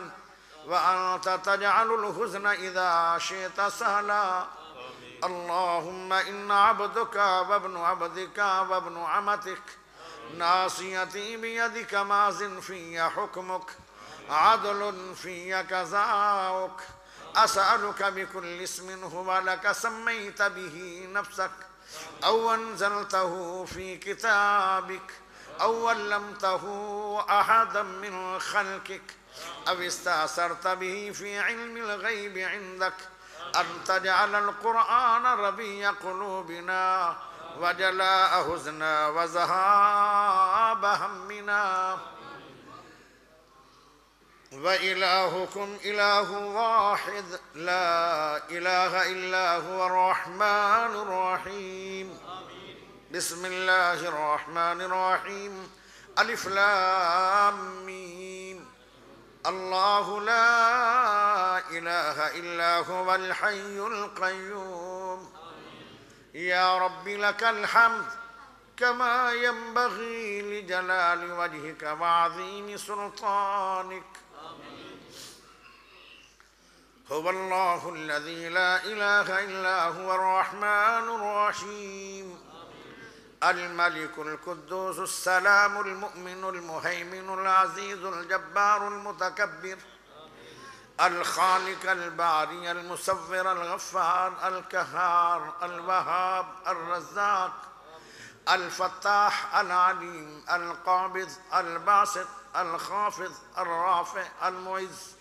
وأنت تجعل الحزن إذا شئت سهلا اللهم إن عبدك وابن عبدك وابن عمتك ناصيتي بيدك ماض في حكمك عدل في قضاؤك أسألك بكل اسم هو لك سميت به نفسك أو أنزلته في كتابك أو علمته أحدا من خلقك أو استأثرت به في علم الغيب عندك أن تجعل القرآن ربيع قلوبنا وجلاء حزننا وذهاب همنا وإلهكم إله واحد لا إله إلا هو الرحمن الرحيم بسم الله الرحمن الرحيم ألف لام ميم الله لا إله إلا هو الحي القيوم يا رب لك الحمد كما ينبغي لجلال وجهك وعظيم سلطانك هو الله الذي لا إله إلا هو الرحمن الرحيم الملك القدوس السلام المؤمن المهيمن العزيز الجبار المتكبر الخالق الباري المصور الغفار القهار الوهاب الرزاق الفتاح العليم القابض الباسط الخافض الرافع المعز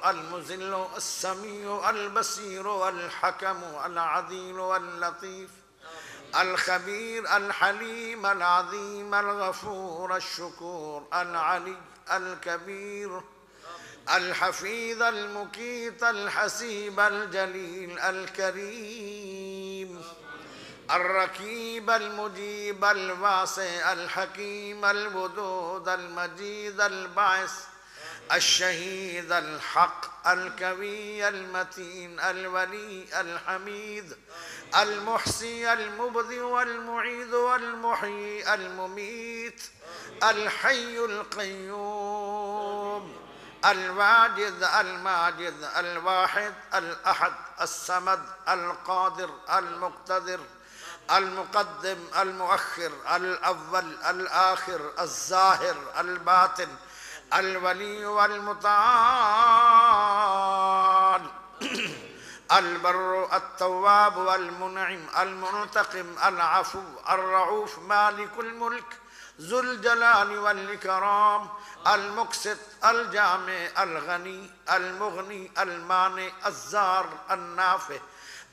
المذل السميع البصير الحكم العديل اللطيف الخبير الحليم العظيم الغفور الشكور العلي الكبير الحفيظ المقيت الحسيب الجليل الكريم الرقيب المجيب الواسع الحكيم الودود المجيد الباعث الشهيد الحق القوي المتين الولي الحميد المحصي المبدئ المعيد المحيي المميت الحي القيوم الواجد الماجد الواحد الأحد الصمد القادر المقتدر المقدم المؤخر الأول الآخر الظاهر الباطن الولي والمتعال البر التواب والمنعم المنتقم العفو الرؤوف مالك الملك ذو الجلال والإكرام المقسط الجامع الغني المغني المانع الزار النافع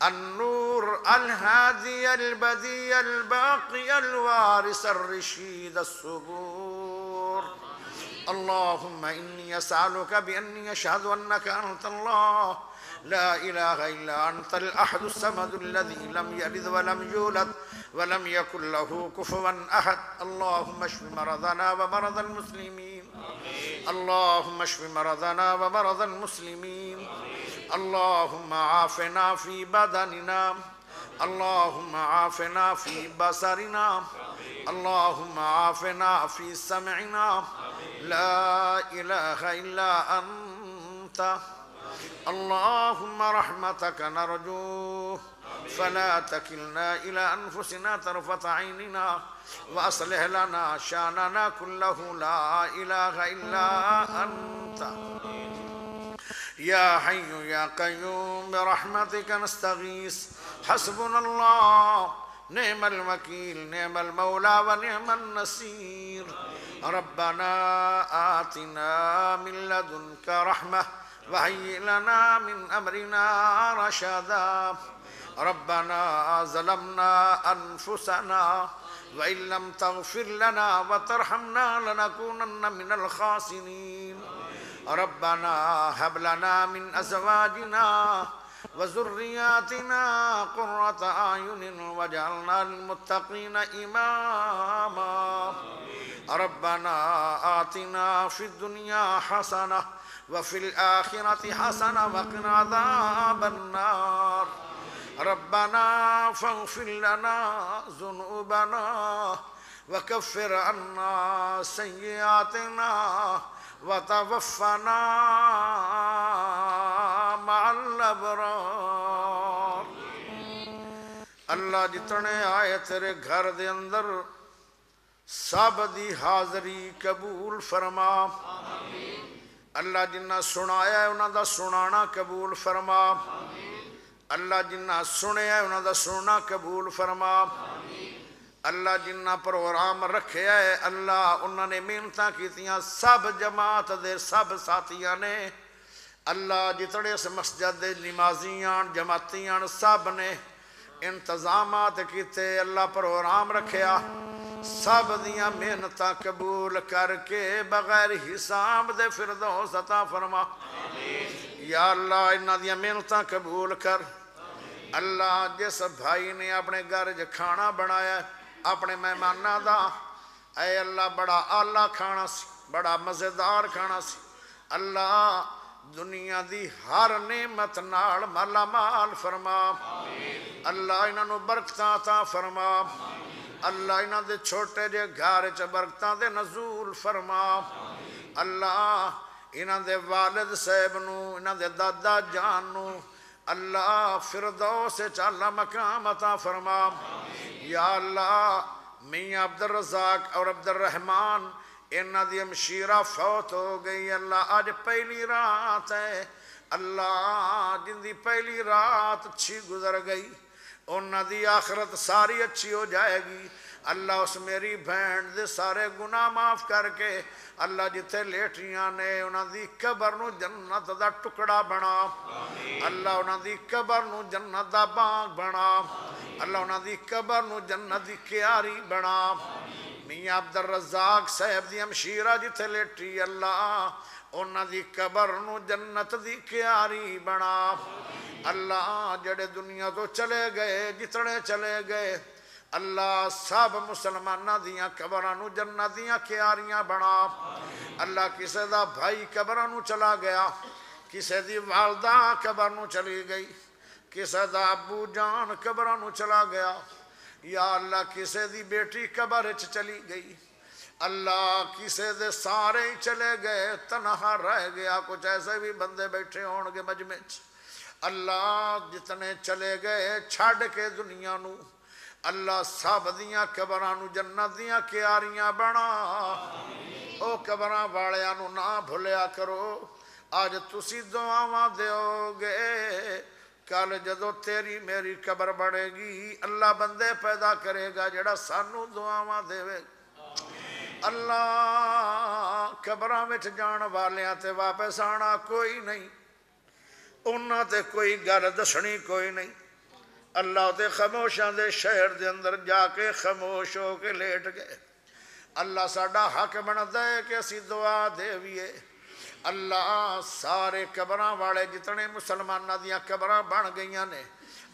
النور الهادي البديع الباقي الوارث الرشيد الصبور اللهم إني أسألك بأني أشهد أنك أنت الله لا إله إلا أنت الأحد الصمد الذي لم يلد ولم يولد ولم يكن له كفوا أحد. اللهم اشف مرضنا ومرضى المسلمين. اللهم اشف مرضنا ومرضى المسلمين. اللهم عافنا في بدننا. اللهم عافنا في بصرنا. اللهم عافنا في سمعنا. لا إله إلا أنت. اللهم رحمتك نرجو فلا تكلنا إلى أنفسنا طرفة عيننا وأصلح لنا شأننا كله لا إله إلا أنت. يا حي يا قيوم برحمتك نستغيث حسبنا الله نعم الوكيل نعم المولى ونعم النصير. ربنا آتنا من لدنك رحمة وهيئ لنا من أمرنا رشدا. ربنا ظلمنا أنفسنا وإن لم تغفر لنا وترحمنا لنكونن من الخاسرين. ربنا هب لنا من أزواجنا وذرياتنا قرة أعين واجعلنا للمتقين إماما. ربنا آتنا في الدنيا حسنة وفي الآخرة حسنة وقنا عذاب النار. ربنا فاغفر لنا ذنوبنا وكفر عنا سيئاتنا وتوفنا مع الابرار. اللہ جتنے آئے تیرے گھر دے اندر سب دی حاضری قبول فرما. اللہ جنہ سنایا ہے انہاں دا سنانا قبول فرما. اللہ جنہ سنے ہے انہاں دا سننا قبول فرما. اللہ جنہ پروگرام رکھے ہے اللہ انہوں نے محنتاں کیتیاں سب جماعت دے سب ساتھیاں نے. اللہ جتنے اس مسجد دے نمازیاں جماعتیاں سب نے انتظامات کیتے. اللہ پروگرام رکھیا سب دیاں محنتاں قبول کر کے بغیر حساب دے فردوس عطا فرما. یا اللہ انہاں دیاں محنتاں قبول کر. اللہ جس بھائی نے اپنے گھر کھانا بنایا اپنے مہماناں دا اے اللہ بڑا اعلیٰ کھانا سی بڑا مزیدار کھانا سی. اللہ دنیا دی ہر نعمت نال مالا مال فرما. اللہ انہاں نو برکتاں عطا فرما. اللہ انہاں دے چھوٹے جے گھر چ برکتاں دے نزول فرما. اللہ انہاں دے والد صاحب نو انہاں دے دادا جان نو اللہ فردوس اعلیٰ مقام عطا فرما. یا اللہ میاں عبد الرزاق اور عبد الرحمن انہاں دی ہمشیرہ فوت ہو گئی. اللہ آج پہلی رات ہے. اللہ جن دی پہلی رات اچھی گزر گئی انہاں دی آخرت ساری اچھی ہو جائے گی. اللہ اس میری بہن دے سارے گناہ معاف کر کے اللہ جتے لیٹیاں نے انہاں دی قبر نو جنت دا ٹکڑا بنا. اللہ انہاں دی قبر نو جنت دا باغ بنا. اللہ انہاں دی قبر نو جنت دی کیاری بنا. میاں عبد الرزاق صاحب دی ہمشیرہ جتے لیٹی اللہ انہاں دی قبر نو جنت دی کیاری بنا. اللہ جڑے دنیا تو چلے گئے جتنے چلے گئے اللہ سب مسلمانہ دیاں قبرانو جنت دیاں کیاریاں بنا. اللہ کسے دا بھائی قبرانو چلا گیا کسے دی والدہ قبرانو چلی گئی کسے دا ابو جان قبرانو چلا گیا. یا اللہ کسے دی بیٹی قبر چلی گئی. اللہ کسے دے سارے چلے گئے تنہا رہ گیا. کچھ ایسے بھی بندے بیٹھے ہونگے مجمع. اللہ جتنے چلے گئے چھڑ کے دنیا نو اللہ سب دیاں قبرانو جنت دیاں کیاریاں بنا. او قبراں والیاں نو نہ بھولیا کرو. آج تسی دعاواں دیو گے کل جدو تیری میری قبر بڑھے گی اللہ بندے پیدا کرے گا جڑا سانو دعاواں دے. اللہ قبراں وچ جان والیاں تے واپس آنا کوئی نہیں. انہاں تے کوئی گل دسنی کوئی نہیں. اللہ تے خاموشاں دے شہر دے اندر جا کے خاموش ہو کے لیٹ گئے. اللہ ساڈا حق بنتا ہے کہ اسی دعا دیویے اللہ سارے قبراں والے جتنے مسلمانہ دیاں قبراں بن گئیاں نے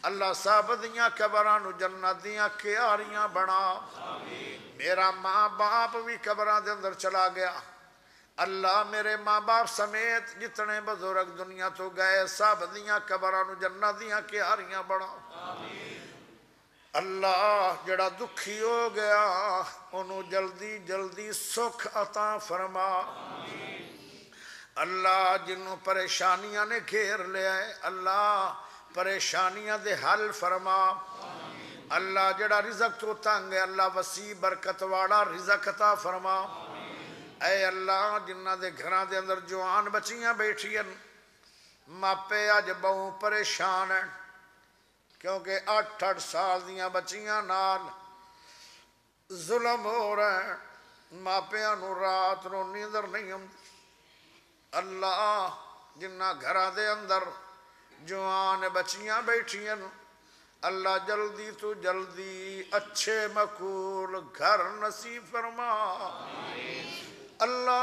اللہ سب دیاں قبراں نو جنت دیاں کیاریاں بنا میرا ماں باپ بھی قبراں دے اندر چلا گیا اللہ میرے ماں باپ سمیت جتنے بزرگ دنیا تو گئے سب دیاں قبراں نو جنت دیاں کیاریاں بنا اللہ جڑا دکھی ہو گیا انہوں جلدی جلدی سکھ عطا فرما اللہ جنہوں پریشانیاں نے گھیر لیا ہے اللہ پریشانیاں دے حل فرما اللہ جڑا رزق تو تنگ ہے اللہ وسیع برکت والا رزق عطا فرما اے اللہ جنہ دے گھراں دے اندر جوان بچیاں بیٹھی ہیں ماپے آج بہوں پریشان ہیں کیونکہ 8 سال دیاں بچیاں نال ظلم ہو رہے ہیں ماپیاں نو رات نو نیندر نہیں ہم اللہ جنہ گھرہ دے اندر جوان بچیاں بیٹھی ہیں اللہ جلدی تو جلدی اچھے مقبول گھر نصیب فرما اللہ